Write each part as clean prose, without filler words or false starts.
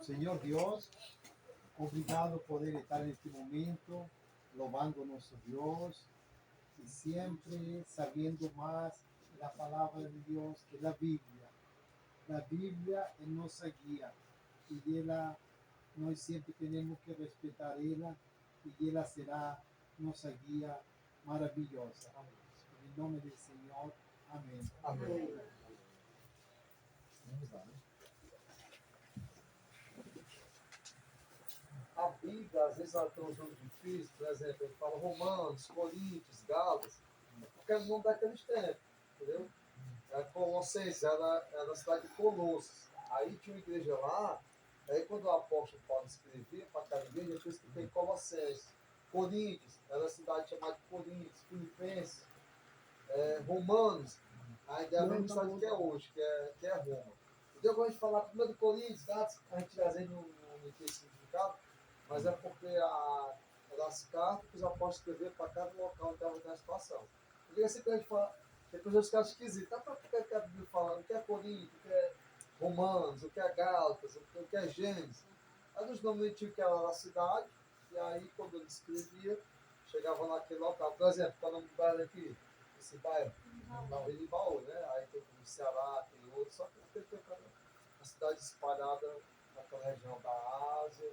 Senhor Deus, obrigado por poder estar neste momento, louvando nosso Deus e sempre sabendo mais da palavra de Deus que da Bíblia. A Bíblia é nossa guia e ela, nós sempre temos que respeitar ela e ela será nossa guia maravilhosa. Em nome do Senhor, amém. Amém. Vamos lá, né? A Bíblia, às vezes, ela tem um jogo difícil, por exemplo, ele fala Romanos, Coríntios, Gálatas, porque é o nome daqueles tempos, entendeu? Colossenses, era a cidade de Colossos. Aí tinha uma igreja lá, aí quando o apóstolo Paulo escrevia para cada igreja, ele escrevia em Colossenses. Coríntios, era a cidade chamada de Coríntios, Filipenses, Romanos, ainda é a mesma cidade que é hoje, que é Roma. Então, quando a gente falar primeiro de Coríntios, a gente às vezes não tem significado, mas é porque as cartas que os apóstolos escreveram para cada local onde estava na situação. Porque assim que a gente fala, depois os caras esquisitos, tá para que a Bíblia fala o que é Coríntios, o que é Romanos, o que é Gálatas, o que é Gênesis. Aí nos nomes antigos que era a cidade, e aí quando ele escrevia, chegava naquele local. Por exemplo, qual é o nome do bairro aqui? Esse bairro? Não, ele Baú, né? Aí tem o Ceará, tem outro, só que tem uma cidade espalhada naquela região da Ásia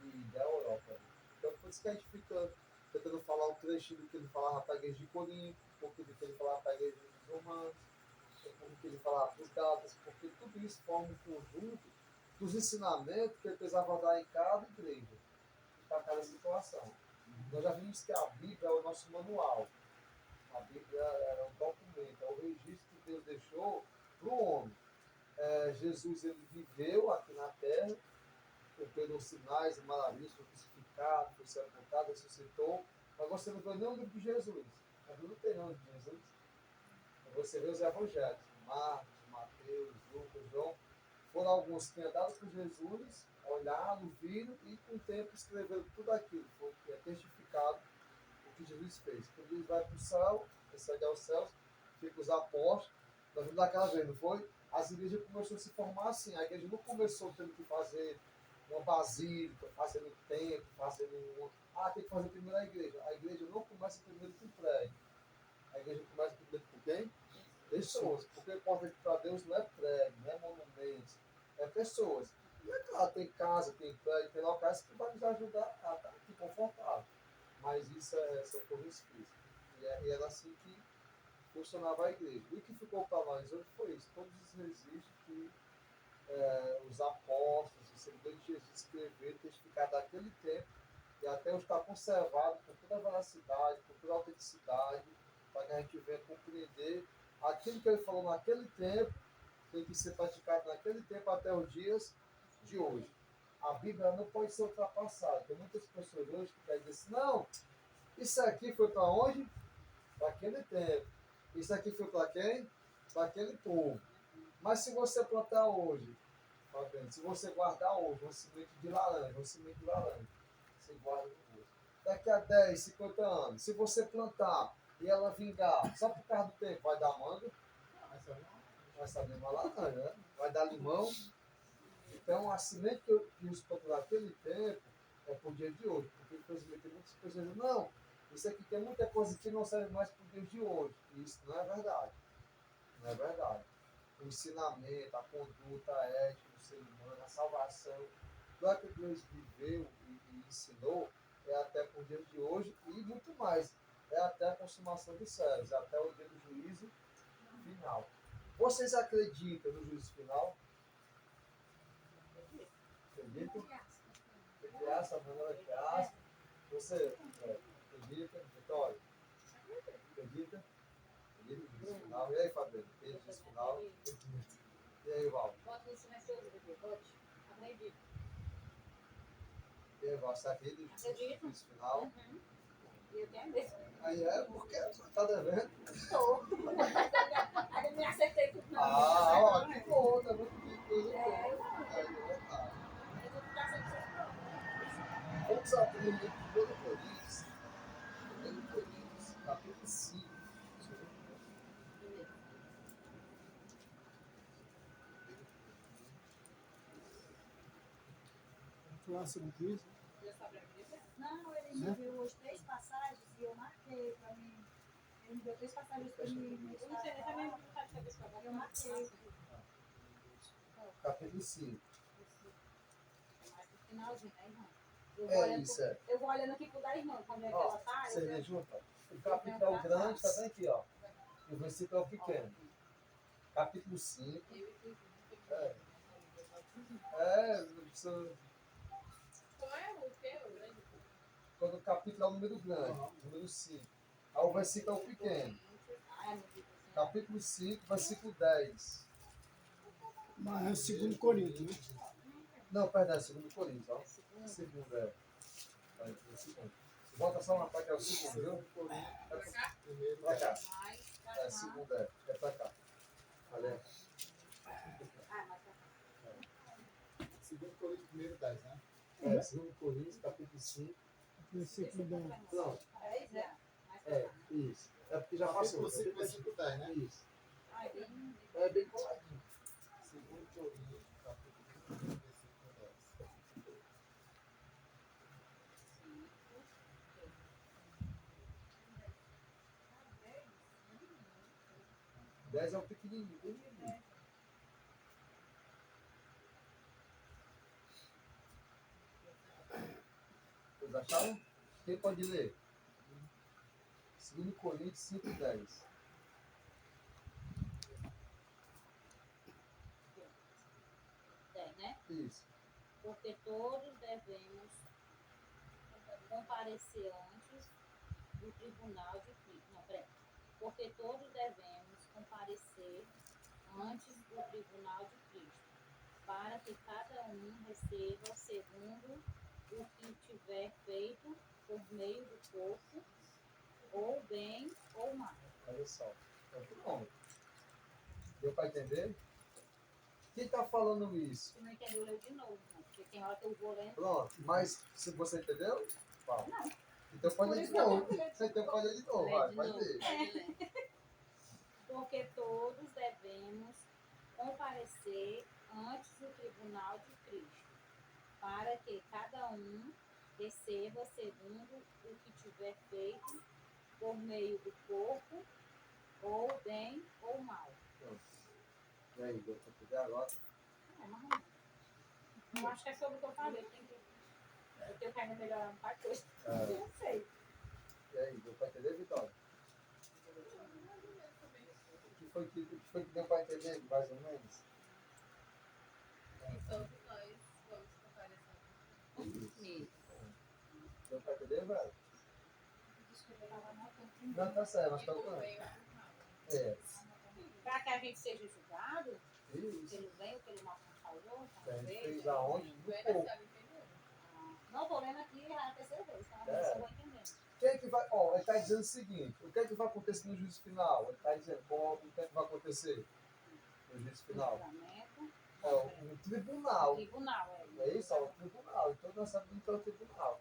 e da Europa. Então, por isso que a gente fica tentando falar um trechinho do que ele falava para a igreja de Corinto, um pouquinho do que ele falava para a igreja dos Romanos, um pouquinho do que ele falava para os Gálatas, porque tudo isso forma um conjunto dos ensinamentos que ele precisava dar em cada igreja, para cada situação. Nós já vimos que a Bíblia é o nosso manual. A Bíblia é um documento, é o registro que Deus deixou para o homem. Jesus ele viveu aqui na terra, cumpriu os sinais e maravilhas, foi crucificado, foi sepultado, ressuscitou, mas você não vê nenhum livro de Jesus. A Bíblia não tem nome de Jesus. Você vê os evangelhos, Marcos, Mateus, Lucas, João, foram alguns que andaram com Jesus, olharam, viram e com o tempo escreveram tudo aquilo, foi testificado o que Jesus fez. Quando Jesus vai para o céu, recebe aos céus, fica os apóstolos, nós vimos daquela vez, não foi? As igrejas começaram a se formar assim, a igreja não começou tendo que fazer uma basílica, fazendo templo, fazendo tem que fazer primeiro a igreja não começa primeiro com prédio, a igreja começa primeiro com quem? Pessoas, porque o importante para Deus não é prédio, não é monumentos, é pessoas. E é claro, tem casa, tem prédio, tem locais que vai nos ajudar a estar aqui confortável. Mas isso são coisas físicas. E era assim que funcionava a igreja. E o que ficou para nós hoje foi isso. Todos os registros que os apóstolos, os seguidores de Jesus escreveram, testificaram daquele tempo, e até hoje está conservado com toda a veracidade, com toda a autenticidade, para que a gente venha compreender aquilo que ele falou naquele tempo, tem que ser praticado naquele tempo até os dias de hoje. A Bíblia não pode ser ultrapassada. Tem muitas pessoas hoje que querem dizer assim, não, isso aqui foi para onde? Para aquele tempo. Isso aqui foi para quem? Para aquele povo. Mas se você plantar hoje, tá vendo? Se você guardar hoje uma semente de laranja, você guarda hoje. Daqui a 10, 50 anos, se você plantar e ela vingar, só por causa do tempo, vai dar manga? Vai saber uma laranja, né? Vai dar limão? Então, a semente que os plantou naquele tempo é para o dia de hoje. Porque, infelizmente, tem muitas pessoas dizendo, não, isso aqui tem muita coisa que não serve mais para o dia de hoje. E isso não é verdade. Não é verdade. O ensinamento, a conduta, a ética do ser humano, a salvação, tudo aquilo que Deus viveu e ensinou é até para o dia de hoje e muito mais. É até a consumação dos céus, é até o dia do juízo final. Vocês acreditam no juízo final? Acreditam? Criança, a menor criança. Você acredita? Vitória? Acredita? Acredita no juízo final? E aí, Fabiano? Tem juízo final? E aí, Val? Pode ensinar seus bebês, pode? Acredito. E aí, Val? Você acredita no juízo final? Uhum. E eu tenho medo. Aí porque tá devendo. Estou. Ainda me acertei tudo não. Ó, que bom, tá muito que coisa boa. É. Aí, tá. Eu vou ficar sem seus problemas. Vamos abrir em 1 Coríntios, capítulo 5. falar sobre Cristo. Não, ele me deu as 3 passagens e eu marquei para mim. Ele me deu 3 passagens para mim meditar. Eu marquei. Capítulo 5. Mais no finalzinho, né, irmão? Isso, é. Eu vou olhando aqui pro da irmã, quando é que Ó, ela tá. você vê junto? O capítulo é o grande, tá bem aqui, ó. E o versículo é o pequeno. Capítulo 5. Isso, quando o capítulo é o número grande, número 5. Aí o versículo é o pequeno. Capítulo 5, versículo 10. Mas é 2 Coríntios, né? Não, perdão, é 2 Coríntios, ó. Segundo, é. Segundo. Volta só uma parte, é o segundo, viu? Pra cá. É, segundo, é pra cá. Olha. 2 Coríntios, primeiro 10, né? É, 2 Coríntios, capítulo 5. Versículo 10. Pronto. É, Isso. É porque já passou. Capítulo 5, versículo 10, né? Isso. É bem coladinho. 2 Coríntios, capítulo 5, versículo 10. 10 é o pequenininho, bem pequenininho. Vocês acharam? Quem pode ler? 2 Coríntios 5, 10. né? Isso. Porque todos devemos comparecer antes do tribunal de Cristo. Não, peraí. Porque todos devemos comparecer antes do tribunal de Cristo, para que cada um receba segundo o que tiver feito por meio do corpo, ou bem ou mal. Olha só. Muito bom. Deu para entender? Quem está falando isso? Se não entendeu, leu de novo, né? Porque tem hora que eu vou lendo. Pronto. Mas se você entendeu? Fala. Não. Então pode ler de novo. Você então pode ler de novo. Vai, pode ler. Porque todos devemos comparecer antes do tribunal de Cristo, para que cada um receba segundo o que tiver feito por meio do corpo, ou bem ou mal. Pronto. E aí, deu para entender agora? É, mais ou menos. Eu acho que é sobre o que eu falei. Eu tenho que ainda melhorar um par de coisas. É. Eu não sei. E aí, deu para entender, Vitória? O que foi que deu para entender, mais ou menos? Isso. Deu para entender, velho? Desculpa, eu tava anotando. Não, tá certo, mas tá bom. É. Para que a gente seja julgado, Isso. pelo bem ou pelo mal que a gente falou, Que a gente talvez. fez aonde? No corpo. Não, tô lendo aqui já é a terceira vez, tá? É. Mas eu vou entendendo. Quem é que vai. Ó, ele está dizendo o seguinte: o que é que vai acontecer no juízo final? Ele está dizendo o que é que vai acontecer no juízo final? Julgamento. É o tribunal. Tribunal, é. É isso? É o tribunal. Então nós sabemos que é o tribunal.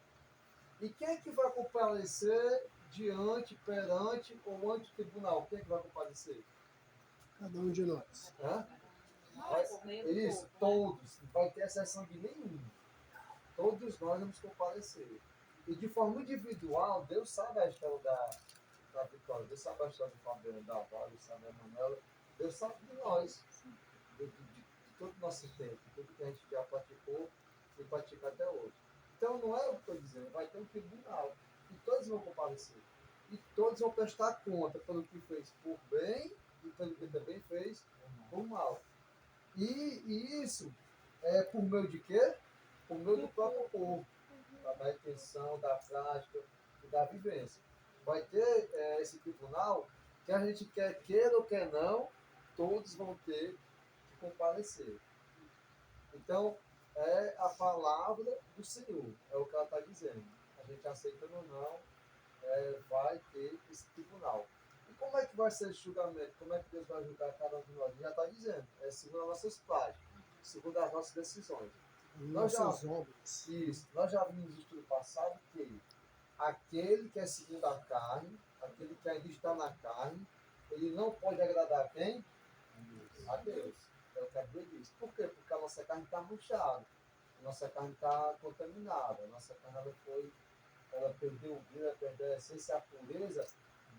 E quem é que vai comparecer perante ou ante o tribunal? Quem é que vai comparecer? Cada um de nós. Hã? Não é por meio do Isso, corpo, né? todos. Não vai ter exceção de nenhum. Todos nós vamos comparecer. E de forma individual, Deus sabe a história da Vitória, Deus sabe a história do Fabiano, da Vala, Deus sabe da Manuela, Deus sabe de nós, de todo o nosso tempo, de tudo que a gente já praticou e pratica até hoje. Então não é o que eu estou dizendo, vai ter um tribunal. E todos vão comparecer. E todos vão prestar conta pelo que fez por bem e pelo que também fez por mal. E isso é por meio de quê? Por meio do próprio corpo, da retenção, da prática e da vivência. Vai ter esse tribunal que a gente queira ou quer não, todos vão ter que comparecer. Então, é a palavra do Senhor, é o que ela está dizendo. A gente aceitando ou não, vai ter esse tribunal. E como é que vai ser esse julgamento? Como é que Deus vai julgar cada um de nós? Ele já está dizendo, segundo as nossas práticas, segundo as nossas decisões. Nossas obras. Isso, nós já vimos no estudo passado que aquele que é segundo a carne, aquele que ainda está na carne, ele não pode agradar a quem? A Deus. É o que a Bíblia diz. Por quê? Porque a nossa carne está murchada. Nossa carne está contaminada, nossa carne ela perdeu o brilho, ela perdeu a essência, a pureza,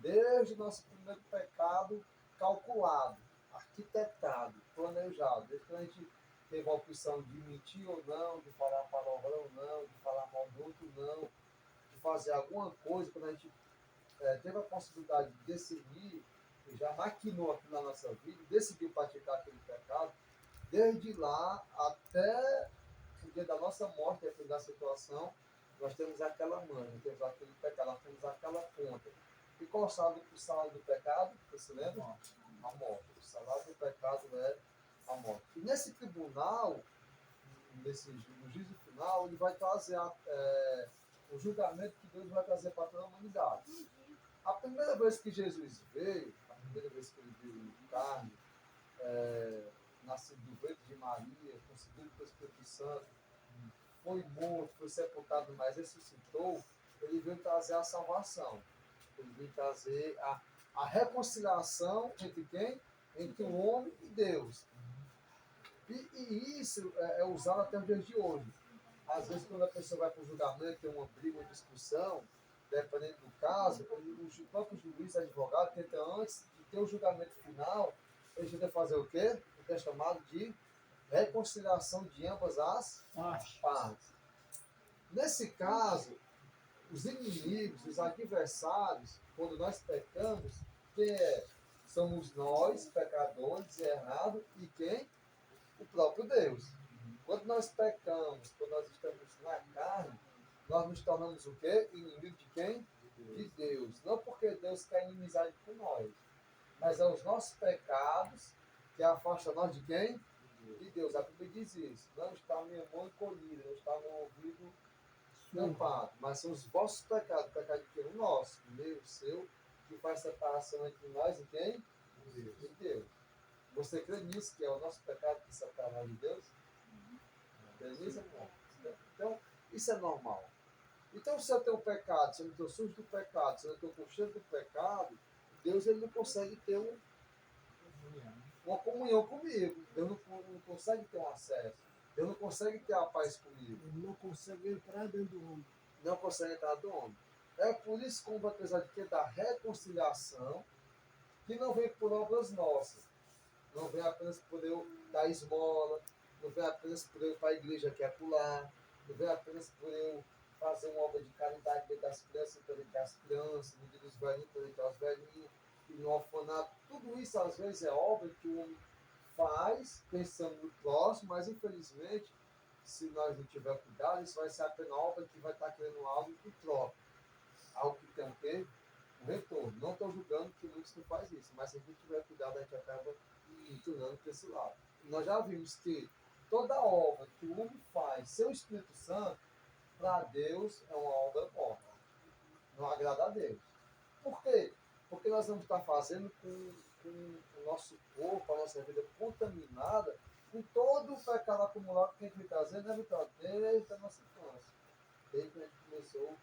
desde o nosso primeiro pecado calculado, arquitetado, planejado. Desde que a gente teve a opção de mentir ou não, de falar palavrão ou não, de falar mal do outro não, de fazer alguma coisa, quando a gente teve a possibilidade de decidir, e já maquinou aqui na nossa vida, decidiu praticar aquele pecado, desde lá até o dia da nossa morte, dependendo da situação, nós temos aquela manha, temos aquele pecado, nós temos aquela conta. E qual o salário do pecado? Você lembra? A morte. O salário do pecado é a morte. E nesse tribunal, no juízo final, ele vai trazer o julgamento que Deus vai trazer para toda a humanidade. A primeira vez que Jesus veio, a primeira vez que ele veio em carne, nascido do ventre de Maria, concebido pelo Espírito Santo, foi morto, foi sepultado, mas ressuscitou, ele veio trazer a salvação. Ele veio trazer a reconciliação entre quem? Entre o homem e Deus. E isso é usado até os dias de hoje. Às vezes, quando a pessoa vai para o julgamento, tem uma briga, uma discussão, dependendo do caso, o próprio juiz, advogado, tenta, antes de ter o julgamento final, ele tenta fazer o quê? O que é chamado de reconciliação de ambas as partes. Nesse caso, os inimigos, os adversários, quando nós pecamos, quem é? Somos nós, pecadores e errados, e quem? O próprio Deus. Quando nós pecamos, quando nós estamos na carne, nós nos tornamos o quê? Inimigo de quem? De Deus. Não porque Deus quer inimizade com nós, mas é os nossos pecados que afastam nós de quem? De Deus. A Bíblia diz isso. Não está minha mão encolhida, não está meu ouvido tampado, mas são os vossos pecados, o pecado de quem? O nosso, o meu, o seu, que faz separação entre nós e quem? De Deus. Você crê nisso, que é o nosso pecado que separa nós de Deus? Crê nisso, irmão? Então, isso é normal. Então, se eu tenho pecado, se eu não estou sujo do pecado, se eu não estou com cheiro do pecado, Deus ele não consegue ter uma comunhão comigo. Deus não consegue ter um acesso. Deus não consegue ter a paz comigo. Ele não consegue entrar dentro do homem. Não consegue entrar do homem. É por isso que, apesar de que da reconciliação, que não vem por obras nossas. Não vem apenas por eu dar esmola, não vem apenas por eu ir para a igreja que é pular, não vem apenas por eu fazer uma obra de caridade dentro das crianças, entre as crianças, no dia dos velhinhos, entre os velhinhos, e no orfanato. Tudo isso, às vezes, é obra que o homem faz, pensando no próximo, mas, infelizmente, se nós não tiver cuidado, isso vai ser apenas obra que vai estar querendo algo em troca. Algo que tem um retorno. Não estou julgando que muitos não fazem isso, mas se a gente tiver cuidado, a gente acaba entornando para esse lado. Nós já vimos que toda obra que o homem faz sem o Espírito Santo, para Deus é uma obra morta. Não agrada a Deus. Por quê? Porque nós vamos estar fazendo com o nosso corpo, a nossa vida contaminada, com todo o pecado acumulado que a gente vem trazendo, desde a nossa infância. Desde que a gente começou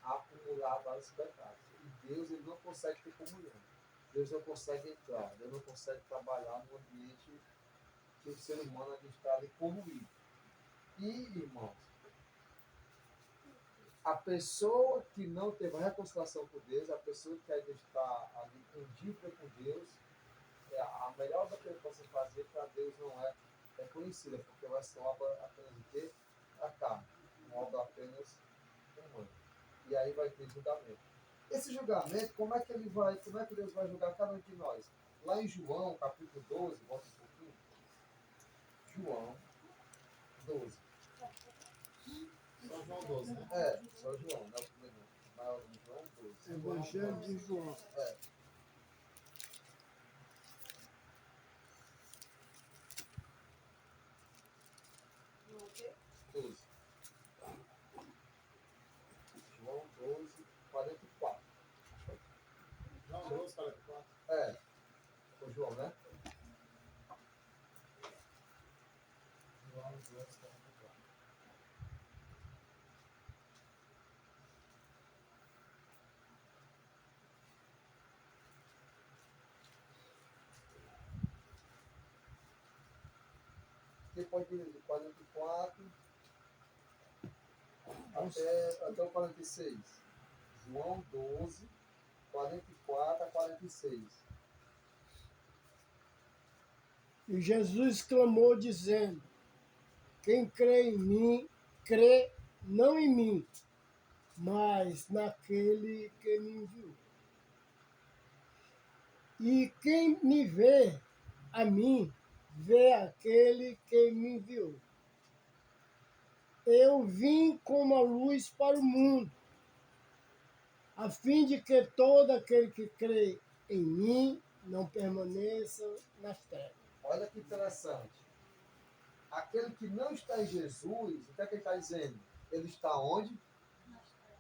a acumular vários pecados. E Deus ele não consegue ter comunhão. Deus não consegue entrar. Deus não consegue trabalhar no ambiente que o ser humano está ali poluído. E, irmãos, a pessoa que não teve a reconciliação com Deus, a pessoa que ainda está ali com dívida com Deus, a melhor obra que ele possa fazer para Deus não é conhecida, porque vai ser uma obra apenas de quê? A carne. Uma obra apenas humana. E aí vai ter julgamento. Esse julgamento, como é que Deus vai julgar cada um de nós? Lá em João, capítulo 12, volta um pouquinho. João 12. Só João 12, né? Só João, não é o primeiro. Mas João 12. Evangelho de João. No quê? 12. João 12, 44. João 12, 44. O João, né? João 12, 44. Você pode ler de 44 até o 46. João 12, 44 a 46. E Jesus clamou, dizendo: quem crê em mim, crê não em mim, mas naquele que me enviou. E quem me vê a mim, vê aquele que me enviou. Eu vim como a luz para o mundo, a fim de que todo aquele que crê em mim não permaneça nas trevas. Olha que interessante. Aquele que não está em Jesus, o que é que ele está dizendo? Ele está onde?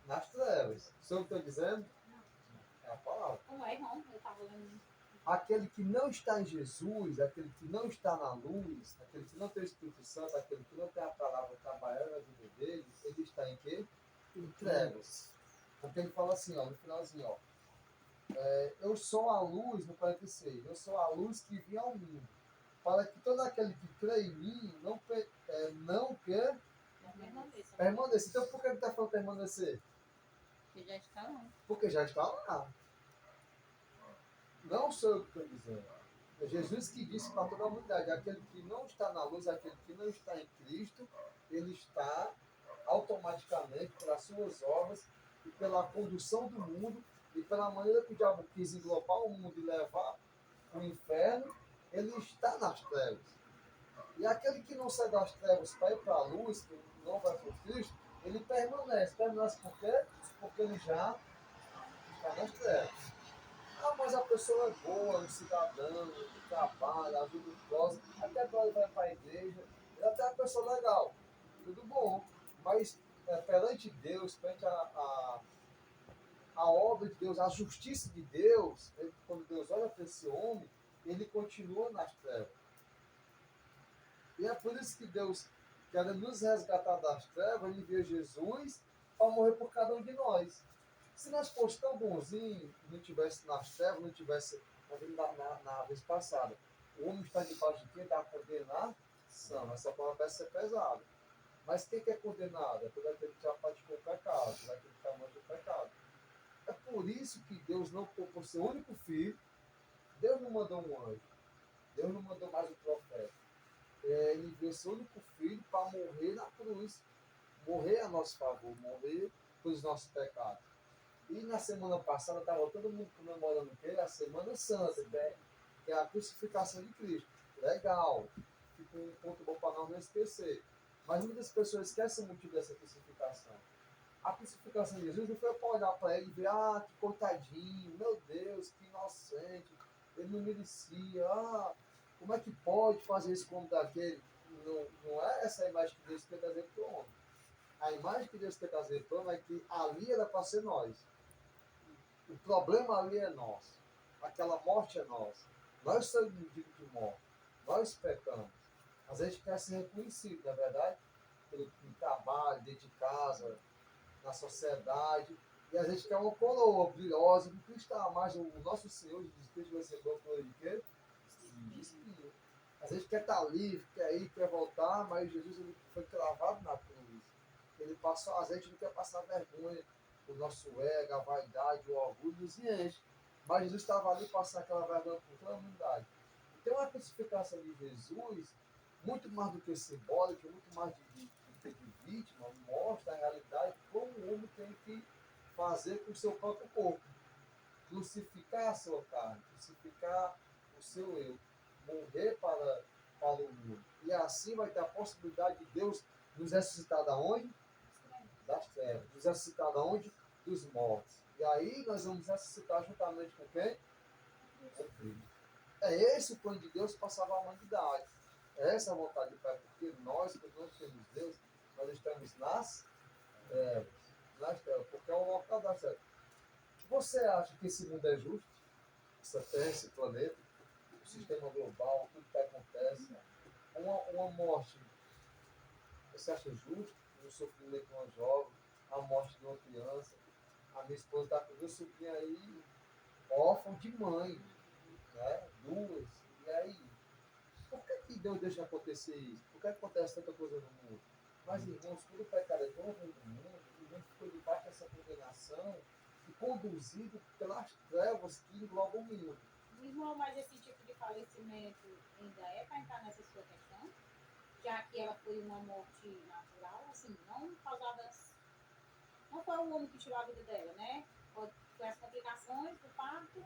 Nas trevas. Sabe o que eu estou dizendo? É a palavra. Como é, irmão? Eu estava lendo. Aquele que não está em Jesus, aquele que não está na luz, aquele que não tem o Espírito Santo, aquele que não tem a palavra trabalhando na vida dele, ele está em quê? Em trevas. Porque ele fala assim, ó, no finalzinho, ó. Eu sou a luz, no 46, eu sou a luz que vem ao mundo, para que todo aquele que crê em mim não quer permanecer. Então por que ele está falando permanecer? Porque já está lá. Porque já está lá. Não sou eu que estou dizendo. É Jesus que disse para toda a humanidade, aquele que não está na luz, aquele que não está em Cristo, ele está automaticamente, pelas suas obras e pela condução do mundo e pela maneira que o diabo quis englobar o mundo e levar para o inferno, ele está nas trevas. E aquele que não sai das trevas para ir para a luz, que não vai para o Cristo, ele permanece. Permanece por quê? Porque ele já está nas trevas. Ah, mas a pessoa é boa, um cidadão, que trabalha, ajuda o próximo, até quando ele vai para a igreja, ele até é uma pessoa legal, tudo bom. Mas perante Deus, perante a obra de Deus, a justiça de Deus, quando Deus olha para esse homem, ele continua nas trevas. E é por isso que Deus, querendo nos resgatar das trevas, ele enviou Jesus para morrer por cada um de nós. Se nós fossemos tão bonzinhos, não tivesse nas trevas, não tivesse na vez passada, o homem está debaixo de quem? Da condenação. Essa palavra vai ser pesada. Mas quem que é condenado? É todo aquele que já praticou o pecado, todo aquele que já mancha o pecado. É por isso que Deus não poupou seu único filho. Deus não mandou um anjo. Deus não mandou mais um profeta. Ele enviou seu único filho para morrer na cruz. Morrer a nosso favor, morrer pelos nossos pecados. E na semana passada estava todo mundo comemorando o quê? A Semana Santa, que é a crucificação de Cristo. Legal. Fica um ponto bom para nós não esquecer. Mas muitas pessoas esquecem muito dessa crucificação. A crucificação de Jesus não foi para olhar para ele e ver, que coitadinho, meu Deus, que inocente, ele não merecia, como é que pode fazer isso como daquele? Não é essa a imagem que Deus quer trazer para o homem. A imagem que Deus quer trazer para o homem é que ali era para ser nós. O problema ali é nosso. Aquela morte é nossa. Nós somos dignos de morte. Nós pecamos. Às vezes a gente quer ser reconhecido, na verdade, pelo trabalho, dentro de casa, na sociedade. E às vezes quer uma coroa brilhosa, porque está mais o nosso Senhor Jesus Cristo vai ser bom por ele quê? De espinho. Às vezes quer estar livre, quer ir, quer voltar, mas Jesus ele foi cravado na cruz. Ele passou, às vezes a gente não quer passar vergonha, o nosso ego, a vaidade, o orgulho nos enche. Mas Jesus estava ali passando aquela vergonha por toda a humanidade. Então a crucificação de Jesus, muito mais do que simbólica, muito mais de vítima, mostra a realidade como o homem tem que fazer com o seu próprio corpo. Crucificar a sua carne, crucificar o seu eu, morrer para o mundo. E assim vai ter a possibilidade de Deus nos ressuscitar da onde? Das trevas. Nos ressuscitar da onde? Dos mortos. E aí nós vamos ressuscitar juntamente com quem? Com Cristo. É esse o plano de Deus para salvar a humanidade. É essa a vontade de Pai, porque nós, quando não temos Deus, nós estamos nas trevas. Nas trevas, porque é o local das trevas. Você acha que esse mundo é justo? Essa terra, esse planeta, o sistema global, tudo que acontece, uma morte, você acha justo? Um sofrimento de uma jovem, a morte de uma criança. A minha esposa está com meu sobrinho aí, órfão de mãe, né? Duas. E aí? Por que Deus deixa acontecer isso? Por que acontece tanta coisa no mundo? Mas, irmãos, quando o pecado é tão ruim no mundo, mundo ficou debaixo dessa condenação e conduzido pelas trevas que englobam o mundo. Irmão, mas esse tipo de falecimento ainda é para entrar nessa sua questão? Já que ela foi uma morte natural, assim, não causada. Não foi o homem que tirou a vida dela, né? Foi as complicações do parto,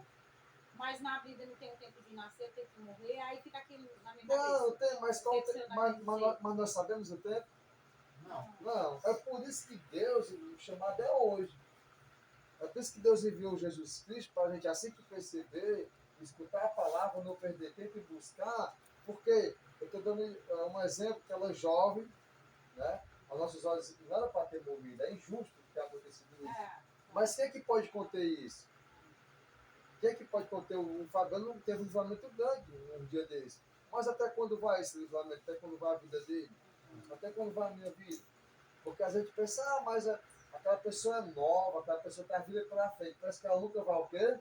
mas na vida não tem o tempo de nascer, tem que morrer, aí fica aquilo na minha Não, cabeça. tem, mas, qual Tem que tem, ser daquele jeito. mas nós sabemos o tempo? Não. Não. É por isso que Deus, o chamado é hoje. É por isso que Deus enviou Jesus Cristo para a gente, assim que perceber, escutar a palavra, não perder tempo e buscar, porque eu estou dando um exemplo que ela é jovem, né? Aos nossos olhos não era para ter morrido, é injusto ter acontecido isso. Mas quem é que pode conter isso? Quem é que pode conter? O Fabiano não teve um livramento grande um dia desse. Mas até quando vai esse livramento? Até quando vai a vida dele? Até quando vai a minha vida? Porque a gente pensa, mas aquela pessoa é nova, aquela pessoa tem a vida pela frente. Parece que ela nunca vai o quê?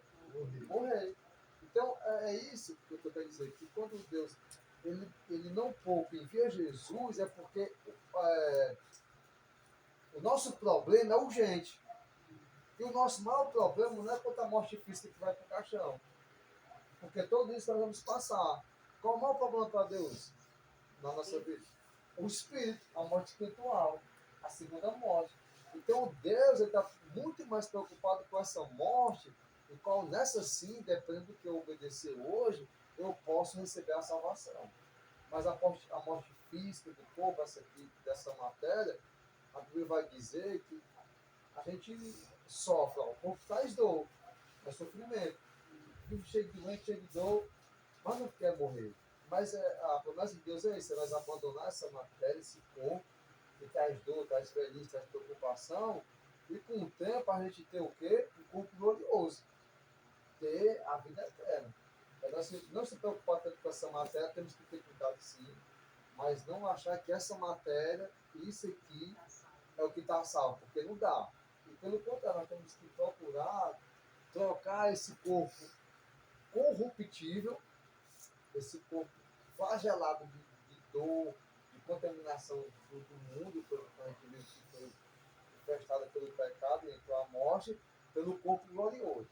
Morrer. Então, é isso que eu estou querendo dizer. Que quando Deus, ele não pouco envia Jesus, é porque o nosso problema é urgente. E o nosso maior problema não é contra a morte física que vai para o caixão. Porque tudo isso nós vamos passar. Qual o maior problema para Deus na nossa vida? O espírito, a morte espiritual, a segunda morte. Então Deus está muito mais preocupado com essa morte, e qual nessa sim, dependendo do que eu obedecer hoje, eu posso receber a salvação. Mas a morte física do corpo, essa aqui, dessa matéria, a Bíblia vai dizer que a gente sofre, ó, o corpo traz dor, é sofrimento. Vive cheio de doente, cheio de dor, mas não quer morrer. Mas a promessa de Deus é isso, é nós abandonar essa matéria, esse corpo, que traz dor, traz velhice, traz preocupação, e com o tempo a gente ter o quê? Um corpo glorioso, ter a vida eterna. Nós não se preocupar tanto com essa matéria, temos que ter cuidado sim, mas não achar que essa matéria, isso aqui, é o que está salvo, porque não dá. E pelo contrário, nós temos que procurar trocar esse corpo corruptível, esse corpo flagelado de dor, de contaminação do mundo, pelo que a gente viu que foi infestada pelo pecado e entrou a morte, pelo corpo glorioso,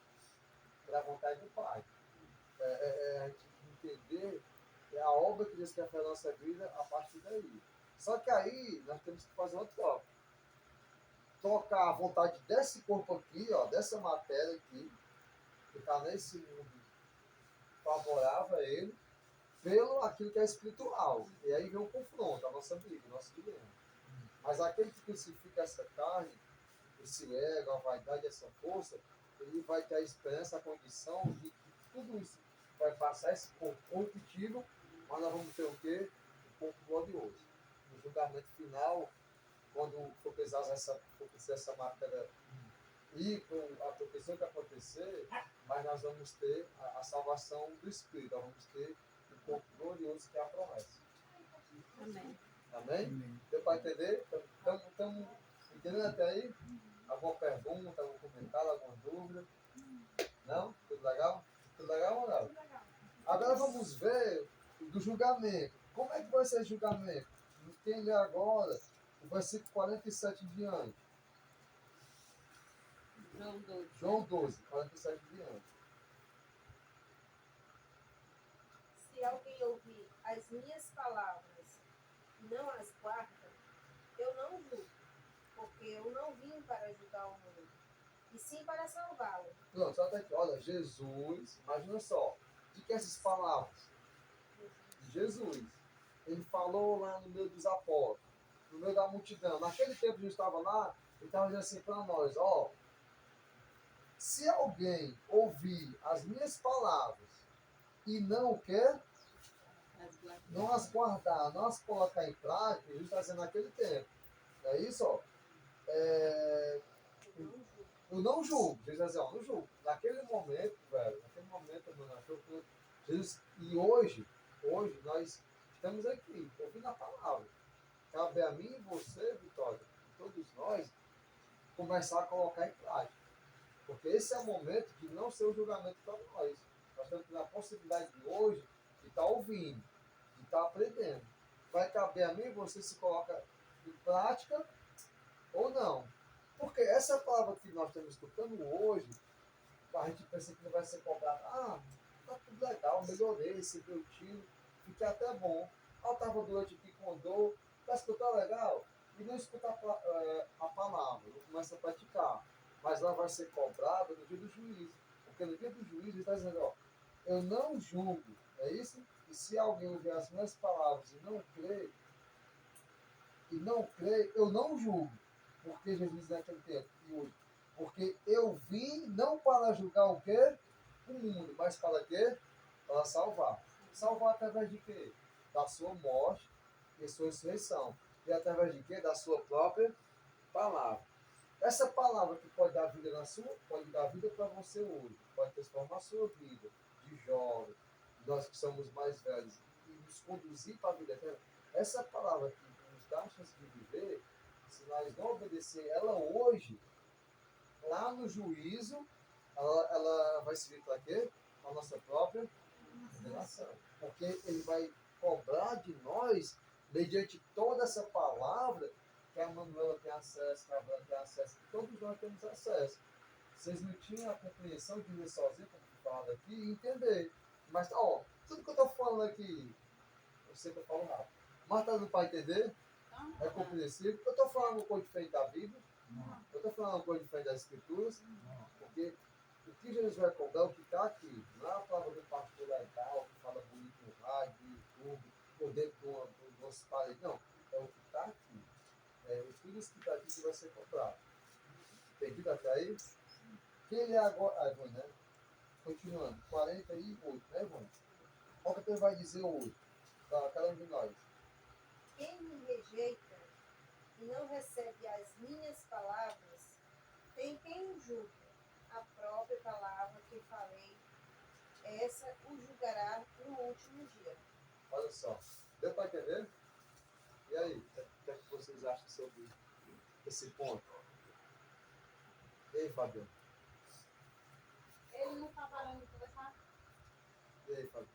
pela vontade do Pai. A gente entender a obra que Deus quer fazer na nossa vida a partir daí. Só que aí nós temos que fazer uma troca. Trocar a vontade desse corpo aqui, ó, dessa matéria aqui, que está nesse mundo favorável a ele, pelo aquilo que é espiritual. E aí vem o confronto, a nossa briga, o nosso dilema. Mas aquele que crucifica essa carne, esse ego, a vaidade, essa força, ele vai ter a esperança, a condição de que tudo isso vai passar, esse corpo corruptível, mas nós vamos ter o quê? O corpo glorioso. No julgamento final, quando for precisar essa matéria e com a proteção que acontecer, mas nós vamos ter a salvação do Espírito, nós vamos ter o corpo glorioso que é a promessa. Amém. Amém? Deu para entender? Estamos entendendo até aí? Alguma pergunta, algum comentário, alguma dúvida? Não? Tudo legal? Tudo legal ou não? Agora vamos ver do julgamento. Como é que vai ser o julgamento? Quem lê agora o versículo 47 em diante? João 12, 47 em diante. Se alguém ouvir as minhas palavras e não as guarda, eu não julgo, porque eu não vim para julgar o mundo, e sim para salvá-lo. Pronto, só até aqui. Olha, Jesus, imagina só, de que essas palavras? De Jesus. Ele falou lá no meio dos apóstolos, no meio da multidão. Naquele tempo que Jesus estava lá, ele estava dizendo assim para nós, ó, se alguém ouvir as minhas palavras e não quer, não as guardar, não as colocar em prática, Jesus está dizendo naquele tempo. Não é isso? Ó? Eu não julgo. Jesus está dizendo, ó, não julgo. Naquele momento, velho, mano, Jesus, e hoje nós estamos aqui, ouvindo a palavra. Cabe a mim e você, Vitória, e todos nós, começar a colocar em prática. Porque esse é o momento de não ser o julgamento para nós. Nós temos a possibilidade de hoje de estar ouvindo, de estar aprendendo. Vai caber a mim e você se coloca em prática ou não. Porque essa palavra que nós estamos escutando hoje, a gente pensa que não vai ser cobrado. Ah, tá tudo legal, melhorei, recebi o tiro, fiquei até bom. Eu estava doente aqui com dor, tá escutando legal? E não escuta a palavra, não começa a praticar. Mas lá vai ser cobrado no dia do juízo. Porque no dia do juízo ele está dizendo, ó, eu não julgo, é isso? E se alguém ouvir as minhas palavras e não crê, eu não julgo. Porque Jesus diz naquele tempo e hoje. Porque eu vim não para julgar o quê? O mundo, mas para quê? Para salvar. Salvar através de quê? Da sua morte e sua ressurreição. E através de quê? Da sua própria palavra. Essa palavra que pode dar vida pode dar vida para você hoje, pode transformar a sua vida de jovem, nós que somos mais velhos, e nos conduzir para a vida eterna. Essa palavra que nos dá a chance de viver, se nós não obedecer ela hoje, lá no juízo, ela vai servir para quê? A nossa própria condenação. Porque ele vai cobrar de nós, mediante toda essa palavra, que a Manuela tem acesso, que a Bruna tem acesso, que todos nós temos acesso. Vocês não tinham a compreensão de ler sozinho, como falado aqui, e entender. Mas, ó, tudo que eu estou falando aqui, eu sei que eu falo rápido. Mas tá dando para entender? É compreensível. Eu estou falando uma coisa diferente da Bíblia. Eu estou falando uma coisa diferente das Escrituras. Porque o que Jesus vai cobrar, o que está aqui, não é a palavra do pastor legal, que fala bonito no rádio, no YouTube, ou dentro do nosso parede. Não, é o que está aqui. É tudo isso que está aqui que vai ser cobrado. Entendido até aí? Quem é agora. Ah, Ivone, né? Continuando. 48, né, Ivone? Olha o que ele vai dizer hoje, para cada um de nós. Quem me rejeita e não recebe as minhas palavras, tem quem o julgue. A própria palavra que falei, essa o julgará no último dia. Olha só. Deu para entender? E aí? O que é que vocês acham sobre esse ponto? E aí, Fabiano? Ele não está parando de conversar. E aí, Fabiano?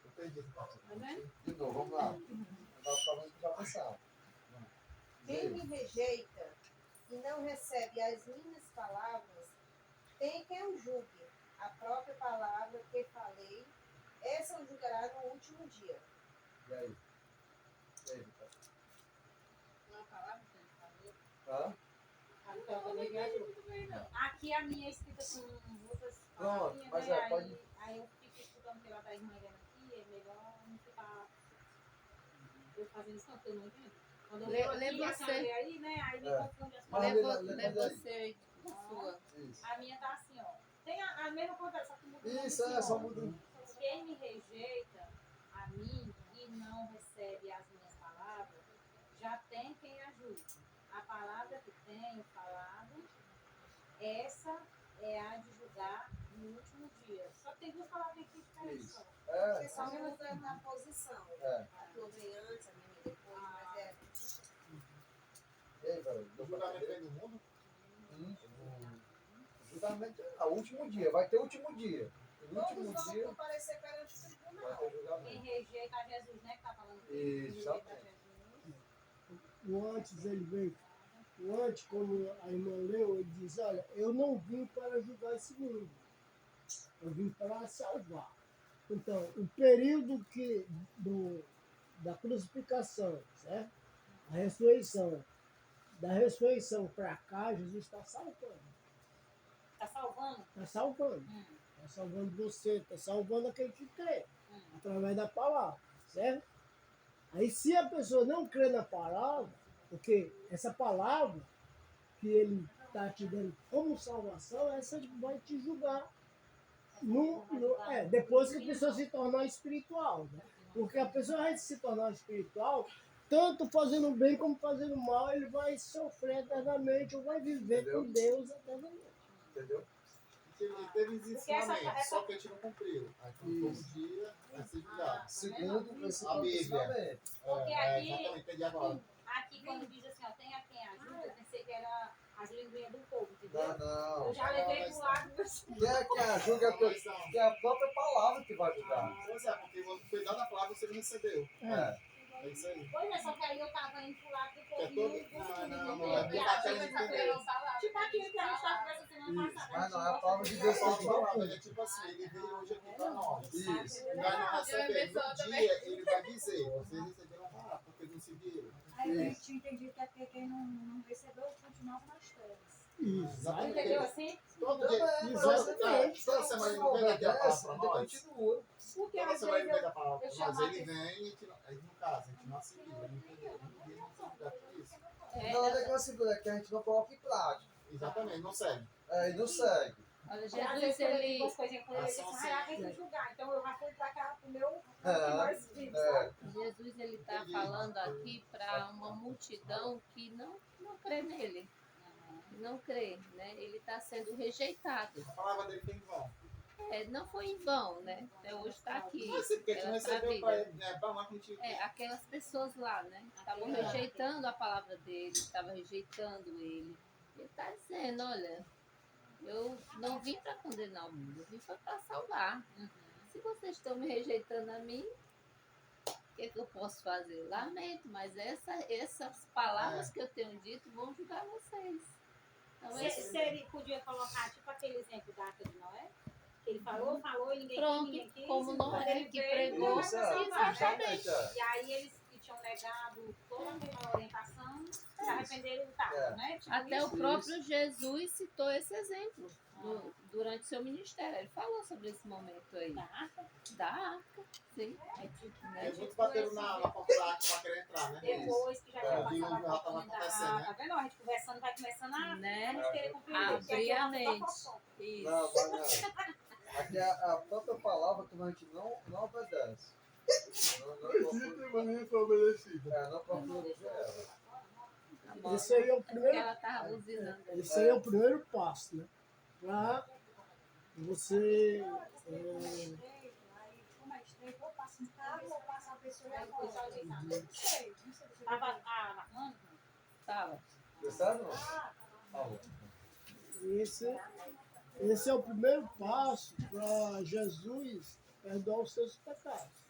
Entendi essa parte. Tá vendo? De novo, vamos lá. Nós falamos que já pensaram. Quem me rejeita e não recebe as minhas palavras, tem quem o julgue. A própria palavra que falei, essa o julgará no último dia. E aí? E aí, Vitor? Uma palavra que ele falou. Hã? Então, também me ajuda. Aqui a minha é escrita com outras Pronto, palavrinhas, mas né? é, pode- Aí eu fico escutando pela da irmã Helena aqui, é melhor não ficar eu fazendo isso não, porque eu não entendo. Quando eu Lê vou aqui, a você. senhora lê aí, né? Aí me É. confunde as Mas palavras. lê Lê daí. você aí, sua. Isso. A minha tá assim, ó. Tem a mesma coisa, só que muda o nome Isso, assim, é, só ó. muda. Quem me rejeita a mim e não recebe as minhas palavras, já tem quem ajude. A palavra que tenho falado, essa é a de julgar no último dia. Só que tem duas palavras aqui diferentes. Isso. Só. Porque É, só muda na posição. é. A tua vem antes, a minha vem depois, mas é. E aí, velho? O Deu pra julgamento entender? vem do mundo? Julgamento é o último dia, vai ter o último dia. E no Todos último vão dia comparecer perante o vai tribunal. ter Quem julgamento. rejeita a Jesus, né? Que tá falando aqui. Isso, Quem rejeita a exatamente. Jesus. O antes ele veio. O antes, como a irmã leu, ele diz, olha, eu não vim para julgar esse mundo. Eu vim para salvar. Então, o período da crucificação, certo? A ressurreição. Da ressurreição para cá, Jesus está salvando. Tá salvando? Está salvando. Está salvando você, está salvando aquele que crê, através da palavra, certo? Aí se a pessoa não crê na palavra, porque essa palavra que ele está te dando como salvação, essa vai te julgar depois que a pessoa se tornar espiritual, né? Porque a pessoa vai se tornar espiritual, tanto fazendo bem como fazendo mal, ele vai sofrer eternamente ou vai viver Entendeu? com Deus eternamente. Entendeu? Ele teve os Porque essa- ensinamentos, só que a gente não cumpriu. Aí todo dia vai ser julgado. Segundo esse A Bíblia. ensinamento. Porque aqui- exatamente, entendi agora. Aqui, quando diz assim, ó, tem a quem ajuda, eu pensei que era as linguinhas do povo, entendeu? Não, não. Eu já levei pro lado do Quem é que ajuda? Que é a própria palavra que vai ajudar. Pois é, porque foi dada a palavra você não recebeu. É. É isso aí. Pois é, só que aí eu tava indo pro lado do Que é povinho. todo... Não, é porque tá querendo entender. Tipo aquilo que a gente estava conversando semana Isso. passada. Mas não, é a palavra de Deus Só que a a gente não palavra, cumpre. é tipo assim, ele veio hoje aqui para nós. Isso. E nós não recebemos. No dia, ele vai dizer, vocês receberam porque não seguiram. Aí a gente tinha entendido que é porque quem não recebeu continuava nas trevas. Isso. Entendeu assim? Todo dia. Exatamente. Toda semana ele não vem aqui a palavra para Ainda nós. continua. Porque Toda às semana ele vezes vem a palavra para eu nós. chamava- Ele vem e a gente não, aí, no caso, a gente não seguiu. Ele não entendeu. Ninguém não se dá por isso. Não, é que é que a gente não coloca em prática. Exatamente, não segue. É, e não segue. Olha, Às vezes Jesus, ele ele. duas coisinhas com ele, ele disse, Ação ah, vem me julgar. Então eu já fui pra cá pro meu que É, mais vive, é. sabe? Jesus ele está falando aqui para uma multidão que não crê nele, não crê, né? Ele está sendo rejeitado. A palavra dele tem em vão. Não foi em vão, né? Até hoje está aqui. Não é assim, porque a gente não Ela tá recebeu viva. para ele, né? Para nós que a gente. Aquelas pessoas lá, né? Estavam É. rejeitando a palavra dele, estavam rejeitando ele. Ele está dizendo, olha, eu não vim para condenar o mundo, eu vim para salvar. Se vocês estão me rejeitando a mim, o que eu posso fazer? Lamento, mas essas palavras que eu tenho dito vão ajudar vocês. Então, Se ele podia colocar, tipo aquele exemplo da Arca de Noé, que ele falou e ninguém pronto, quis. como Noé que veio, pregou. Isso, Exatamente. é. E aí eles que tinham negado toda a orientação, se arrependeram do tarde, É. né? Tipo Até isso. o próprio Jesus citou esse exemplo durante seu ministério. Ele falou sobre esse momento aí. Da Arca. Da arca, sim. É, muitos bateram na porta da arca para querer entrar, né? Depois que já tinha É, passado viu, a já tava oportunidade. acontecendo, né? Tá vendo? A gente conversando, vai começando a Né? querer compreender. porque Abrir aqui é a uma mente. fofoca. Isso. Não, mas não. Aqui é a própria palavra que a gente não obedece. Não procura ver ela. Tá bom. Esse aí é o Porque primeiro, ela tava buzinando. esse aí é o primeiro passo, né? Para você Aí, como é estreito, ou passa um carro, ou passa a pessoa e Aí depois só agora. diz, ah, Não sei se você tava amarrando? Tava. Você sabe não? Ah, Tá bom. esse é o primeiro passo para Jesus perdoar os seus pecados.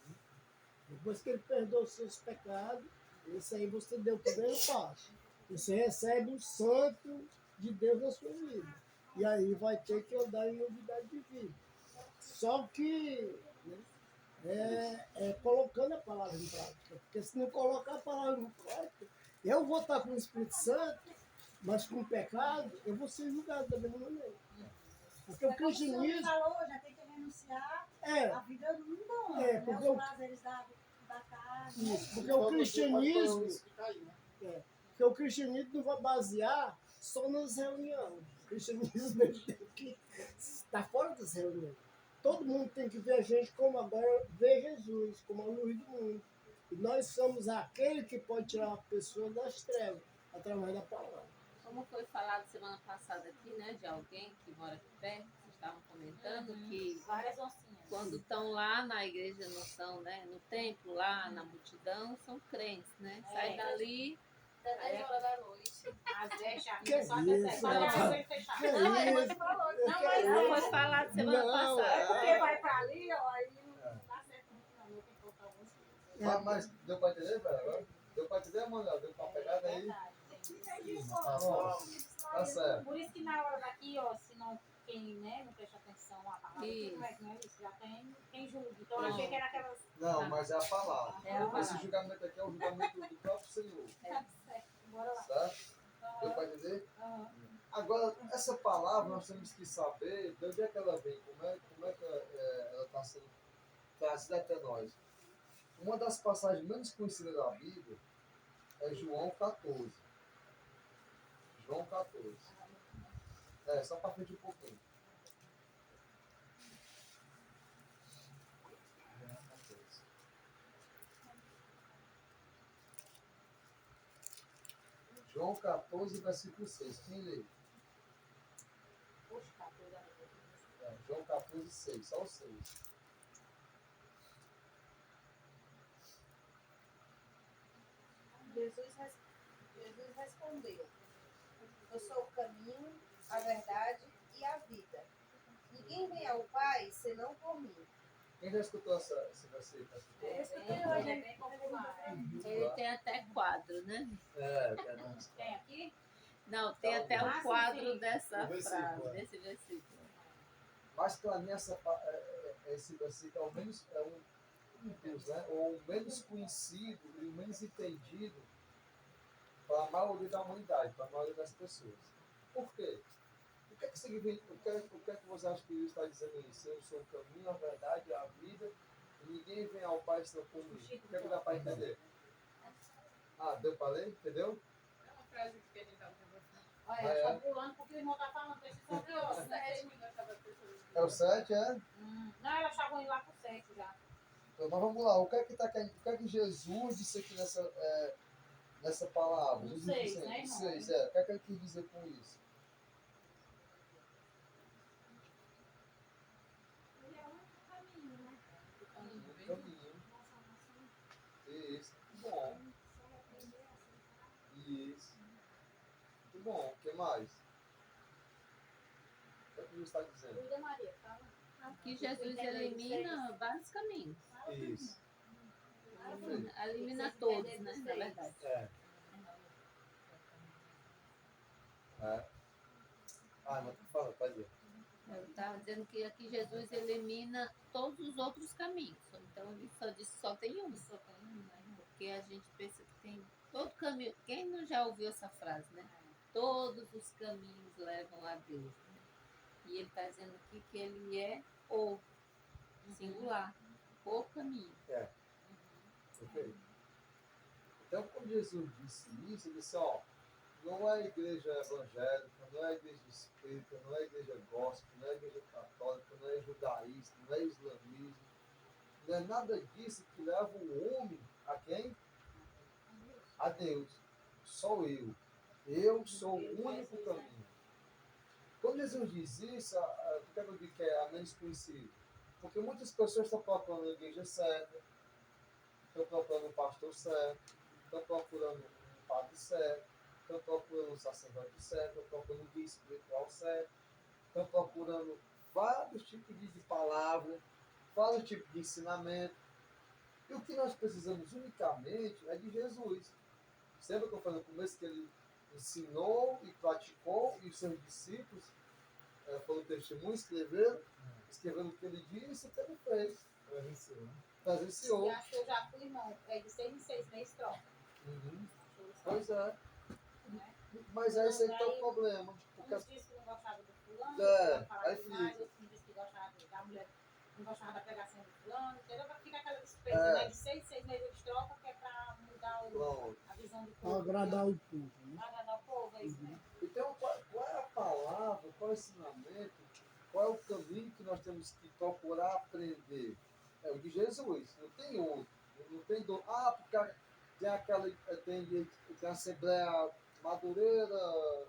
Depois que ele perdoa os seus pecados, esse aí você deu o primeiro passo. Você recebe o santo de Deus na sua vida. E aí vai ter que andar em novidade de vida. Só que colocando a palavra em prática. Porque se não colocar a palavra em prática, eu vou estar com o Espírito Santo, mas com o pecado, eu vou ser julgado da mesma maneira. Porque o como o senhor cristianismo falou, já tem que renunciar é à vida do mundo, É, né? porque Os o- prazeres da carne. isso. Porque o cristianismo, Né? porque o cristianismo não vai basear só nas reuniões. O cristianismo ele tem que estar fora das reuniões. Todo mundo tem que ver a gente como agora vê Jesus, como a luz do mundo. E nós somos aquele que pode tirar a pessoa das trevas através da palavra. Como foi falado semana passada aqui, né, de alguém que mora aqui perto, vocês estavam comentando que Várias oncinhas. quando estão lá na igreja, não são, né, no templo, lá na multidão, são crentes, né? Sai dali, Até 10 horas da noite. Às vezes já Que só isso, até 10. Só até rapaz. as 8 fechar. Que Não, é isso? você falou. Não, mas não foi falado semana Não, passada. Porque vai pra ali, ó, aí não Dá certo muito não, eu tenho que colocar alguns. Mas deu pra entender, velho? Agora? Deu pra entender, Manuel? Deu pra pegar daí? Verdade, tem. Tá certo. Por isso que na hora daqui, ó, se não, quem né, não presta atenção à palavra, Isso. como é que não é isso? Já tem julgo. Então eu achei que era aquelas. Não, mas é a palavra. É a palavra. Esse julgamento aqui é o julgamento do próprio Senhor. Tá certo, bora lá. Certo? Deu pra entender? Aham. Agora, essa palavra nós temos que saber de onde é que ela vem, como é que ela está sendo trazida até nós. Uma das passagens menos conhecidas da Bíblia é João 14. João 14. Só para frente um pouquinho. João 14, versículo 6. Quem lê? Poxa, cara, toda vez. João 14, 6. Só o 6. Jesus respondeu: Eu sou o caminho, a verdade e a vida. Ninguém vem ao Pai senão por mim. Quem já escutou esse versículo? Ele é bem popular. Ele tem até quadro, né? Tem aqui? Não, tem Tá até bom. o quadro dessa O versículo, frase, é. desse versículo. Mas para mim esse versículo é o menos né? Ou o menos conhecido e o menos entendido para a maioria da humanidade, para a maioria das pessoas. Por quê? O que é que significa? O que é que você acha que Jesus está dizendo isso? Eu sou o caminho, a verdade, a vida, e ninguém vem ao Pai senão por mim. O que é que dá para entender? Ah, deu para ler? Entendeu? É uma frase que a gente estava conversando. Olha, eu só pulando porque o irmão tá falando, deixa eu só ver Não, outro, né? 7 minutos estava pensando. É o 7, é? Não, ela chegou indo lá pro 7 já. Então, mas vamos lá, o que é que Jesus disse aqui nessa palavra? No Jesus 6, disse né, no irmão? 6, o que é que ele quis dizer com isso? Ele é o único caminho, né? Um caminho. Isso, muito bom. Só aprender a aceitar. Isso. Muito bom. O que mais? O que é que Jesus está dizendo? Cuida, Maria, fala. Aqui Jesus elimina vários caminhos. Isso. Elimina todos, né? Na verdade. Ah, não, fala, pode ir. Eu estava dizendo que aqui Jesus elimina todos os outros caminhos. Então ele só disse que só tem um. Só tem um, né? Porque a gente pensa que tem todo caminho. Quem não já ouviu essa frase, né? Todos os caminhos levam a Deus. Né? E ele está dizendo aqui que ele é o singular, o caminho. Perfeito. Então, quando Jesus disse isso, ele disse, ó, não é a igreja evangélica, não é a igreja espírita, não é a igreja gospel, não é a igreja católica, não é judaísta, não é islamismo, não é nada disso que leva o homem a quem? A Deus. Só eu. Eu sou o único caminho. Quando Jesus diz isso, por que eu digo que é a menos conhecido? Porque muitas pessoas estão procurando a igreja certa, estão procurando o pastor certo, estão procurando um padre certo, estão procurando um sacerdote certo, estão procurando um guia espiritual certo, estão procurando vários tipos de palavras, vários tipos de ensinamento. E o que nós precisamos unicamente é de Jesus. Sempre que eu falei no começo que ele ensinou e praticou, e os seus discípulos foram testemunho, escreveram o que ele disse e o que ele fez. Presenciou. E acho que eu já fui, irmão, de 6 em 6 meses troca. Pois é. Né? Mas é esse aí que é o problema. Porque Uns disse que não gostava do fulano, É, falar aí demais, fica. outros disse que gostava da mulher, não gostava da pregação do fulano, entendeu? Fica aquela despesa, né? De 6 em 6 meses eles trocam, que é pra mudar Pronto. a visão do Para povo. agradar o povo. Né? Pra agradar o povo, é isso, né? Então, qual é a palavra, qual é o ensinamento, qual é o caminho que nós temos que procurar aprender? É o de Jesus, não tem outro. Não tem do. Ah, porque tem aquela. Tem a Assembleia Madureira,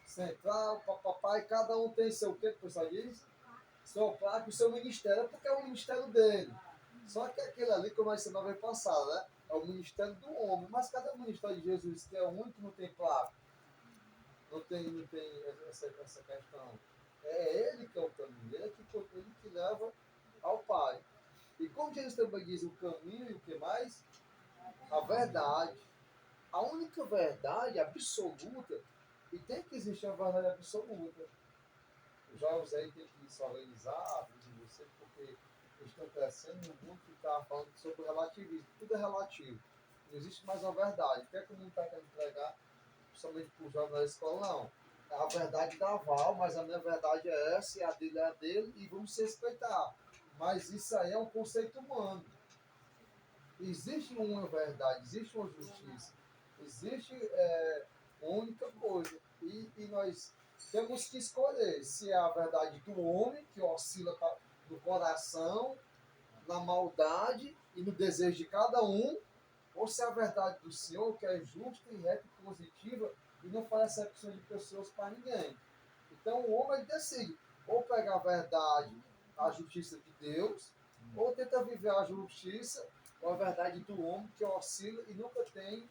Central, papapá, e cada um tem seu quê, que o pessoal diz? Seu placa, o seu ministério, porque é o ministério dele. Só que aquele ali, como a semana vai passar, né? É o ministério do homem. Mas cadê o ministério de Jesus, que é o único que não tem placa? Não tem essa questão. É ele que é o caminho, ele que leva ao Pai. E como Jesus também diz o caminho e o que mais? A verdade. A única verdade absoluta, e tem que existir uma verdade absoluta. Os jovens aí têm que se organizar, de você, porque eles estão crescendo num mundo que está falando sobre o relativismo. Tudo é relativo. Não existe mais uma verdade. O que é que o mundo está querendo entregar, principalmente para os jovens da escola? Não. É a verdade da Val, mas a minha verdade é essa, e a dele é a dele, e vamos se respeitar. Mas isso aí é um conceito humano. Existe uma verdade, existe uma justiça, existe uma única coisa. E nós temos que escolher se é a verdade do homem, que oscila no coração, na maldade e no desejo de cada um, ou se é a verdade do Senhor, que é justa e reta e positiva e não faz acepção de pessoas para ninguém. Então o homem ele decide ou pegar a verdade, a justiça de Deus, ou tenta viver a justiça ou a verdade do homem que oscila e nunca tem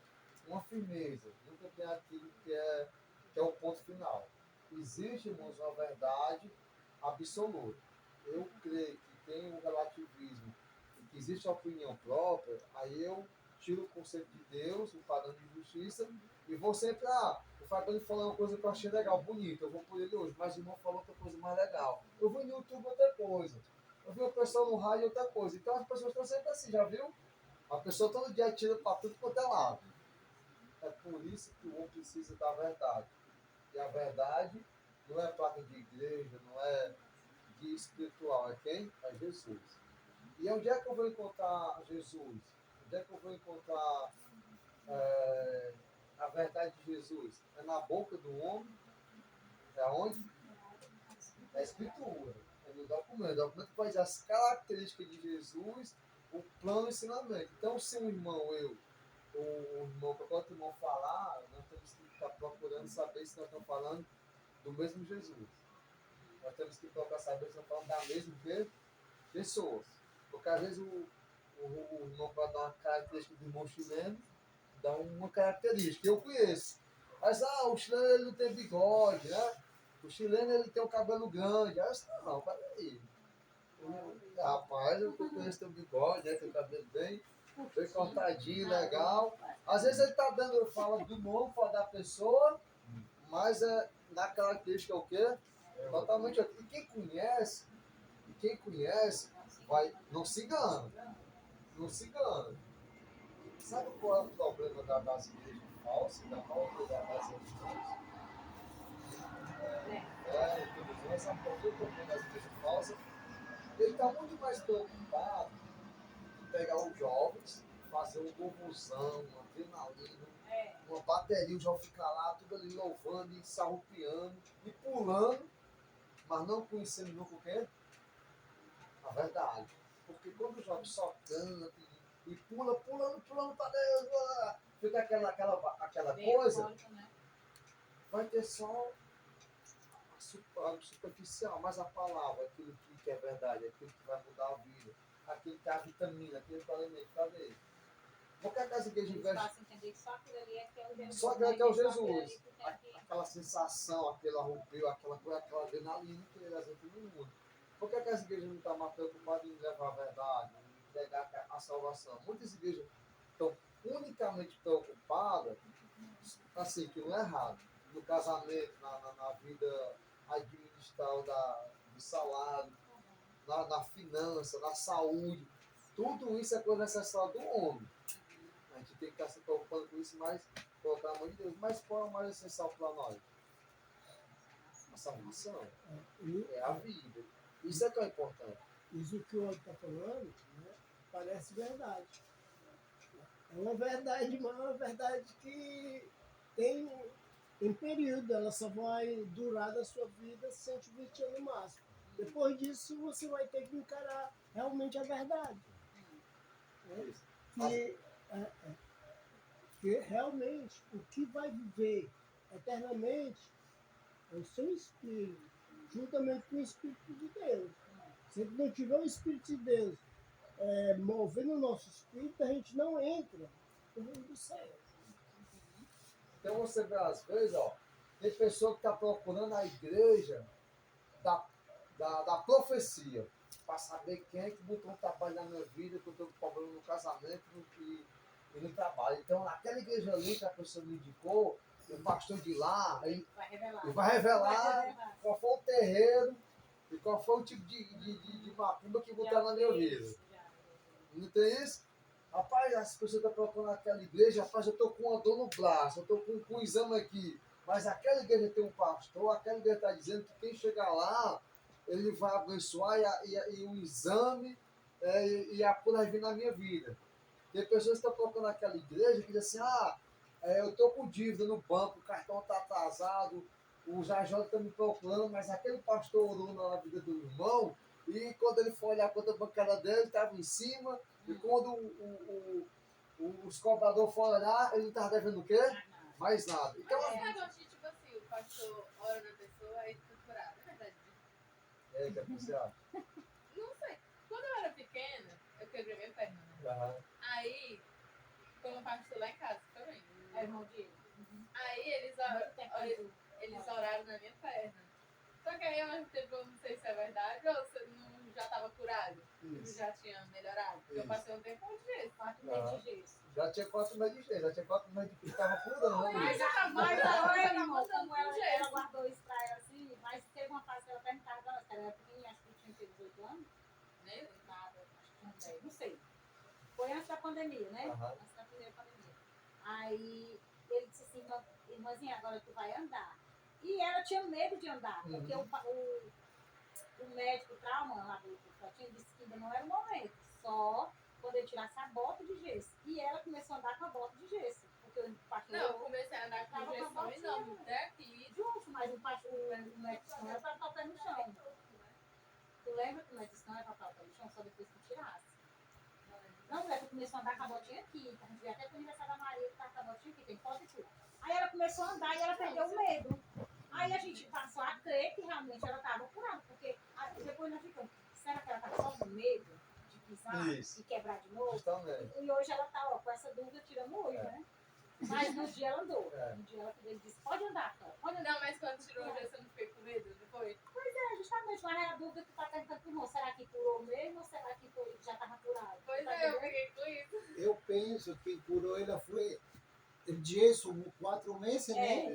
uma firmeza, nunca tem aquilo que é o ponto final. Existe, irmãos, uma verdade absoluta. Eu creio que tem um relativismo, e que existe a opinião própria, aí eu tiro o conceito de Deus, o padrão de justiça, e vou sempre, o Fabiano falou uma coisa que eu achei legal, bonita, eu vou por ele hoje, mas o irmão falou outra coisa mais legal. Eu vi no YouTube outra coisa. Eu vi uma pessoa no rádio outra coisa. Então as pessoas estão sempre assim, já viu? A pessoa todo dia tira para tudo quanto é lado. É por isso que o homem precisa da verdade. E a verdade não é placa de igreja, não é guia espiritual, é quem? É Jesus. E onde é que eu vou encontrar Jesus? Onde é que eu vou encontrar a verdade de Jesus? É na boca do homem? É onde? Na Escritura. É no documento. O documento que vai dizer as características de Jesus, o plano e o ensinamento. Então, se um irmão, o irmão, qualquer outro irmão falar, nós temos que estar procurando saber se nós estamos falando do mesmo Jesus. Nós temos que procurar saber se nós estamos falando da mesma pessoas. Porque às vezes o irmão pode dar uma característica do irmão chileno, dá uma característica. Eu conheço. Mas o chileno ele não tem bigode, né? O chileno ele tem o cabelo grande. Aí eu disse, não, peraí. Rapaz, eu conheço teu bigode, né? Teu cabelo bem cortadinho, legal. Às vezes ele está dando, fala do novo, fala da pessoa, mas na característica é o quê? Totalmente outro. E quem conhece, não se engana. Não se engana. Sabe qual é o problema das igrejas falsas, da maioria das religiões? Sabe qual é o problema das igrejas falsas? Ele está muito mais preocupado em pegar os jovens, fazer um convulsão, uma adrenalina, uma bateria, o jovem ficar lá, tudo ali louvando e sarrupiando e pulando, mas não conhecendo nunca o quê? A verdade. Porque quando o jovem só canta e pula, pulando para Deus, fica aquela coisa, vai ter só a superficial, mas a palavra, aquilo que é verdade, aquilo que vai mudar a vida, aquilo que é a vitamina, aquilo que é o alimento para dele. Porque as igrejas investem. Só aquilo ali é que é o Jesus. Só aquilo que é o Jesus. Aquela sensação, aquele arrupio, aquela adrenalina que eles entram no mundo. Por que as igrejas não estão mais preocupadas em levar a verdade, em entregar a salvação? Muitas igrejas estão unicamente preocupadas, assim, que não é errado, no casamento, na vida administral do salário, na finança, na saúde. Tudo isso é coisa necessária do homem. A gente tem que estar se preocupando com isso, mas colocar a mão de Deus. Mas qual é o mais essencial para nós? A salvação. É a vida. Isso é que é importante. Isso que o outro está falando, né, parece verdade. É uma verdade, mas é uma verdade que tem período, ela só vai durar da sua vida 120 anos no máximo. Depois disso, você vai ter que encarar realmente a verdade. Que realmente o que vai viver eternamente é o seu espírito, juntamente com o Espírito de Deus. Se não tiver o Espírito de Deus movendo o nosso espírito, a gente não entra no reino do céu. Então você vê às vezes, tem pessoa que está procurando a igreja da profecia, para saber quem é que botou um trabalho na minha vida, que eu estou com problema no casamento e no trabalho. Então, naquela igreja ali que a pessoa me indicou, o pastor de lá, ele vai revelar qual foi o terreiro e qual foi o tipo de macumba que botaram na minha vida. Não tem isso? Rapaz, as pessoas estão procurando aquela igreja, rapaz, eu estou com uma dor no braço, eu estou com um exame aqui. Mas aquela igreja tem um pastor, aquela igreja está dizendo que quem chegar lá, ele vai abençoar e o exame e a cura vai vir na minha vida. Tem pessoas que estão procurando aquela igreja que dizem assim, eu estou com dívida no banco, o cartão está atrasado, os ajudantes estão me procurando, mas aquele pastor orou na vida do irmão, e quando ele foi olhar a conta bancária dele, estava em cima, e quando os cobradores foram olhar, ele não estava devendo o quê? Mais nada. Então, tipo assim, o pastor ora na pessoa e fica curado, é verdade? É, que é policial. Não sei. Quando eu era pequena, eu quebrei minha perna, né? Aí, como pastor lá em casa também. É irmão Diego. Aí eles oraram na minha perna. Só que aí ao mesmo tempo eu não sei se é verdade ou se não já estava curado, Isso. já tinha melhorado. Porque eu Isso. passei um tempo de gesso. 4 meses de gesso. Já tinha 4 meses de gesso, já tinha 4 meses que estava curando. Mas já tá Mas mandando, a já tá irmã, mandando como com ela gesso. guardou isso pra ela assim, mas teve uma fase que ela perguntava pra ela, que ela era pequenininha, acho que tinha 18 anos, Né? nada, acho que tinha 10, não sei. Foi antes da pandemia, né? Aham. Antes da primeira pandemia. Aí ele disse assim, irmãzinha, agora tu vai andar. E ela tinha medo de andar, porque o médico trauma lá do tinha disse que ainda não era o momento, só quando ele tirasse a bota de gesso. E ela começou a andar com a bota de gesso, porque o pastor Não, eu comecei a andar com tava com a injeção botinha, enorme até aqui. junto, mas o médico não era pra botar o pé no chão. Tu lembra que o médico não era pra botar o pé no chão só depois que tirasse? Não, mulher, tu começou a andar com a botinha aqui, a gente veio até pro aniversário da Maria, que tava com a botinha aqui, tem foto e tudo. Aí ela começou a andar e ela perdeu o medo. Aí a gente passou a crer que realmente ela estava curada, porque depois nós ficamos, será que ela estava só com medo de pisar Isso. e quebrar de novo? Justamente. E hoje ela está com essa dúvida tirando hoje, né? Mas no dia ela andou. É. No dia ele disse, pode andar, cara, pode andar. Não, mas quando tirou o gesso eu não fiquei com medo, depois. É, justamente, mas é a dúvida que tu está perguntando pro irmão, será que curou mesmo ou será que já estava curado? Pois Tá é, eu entendendo? fiquei com isso. Eu penso que curou ela foi o gesso 4 meses, né?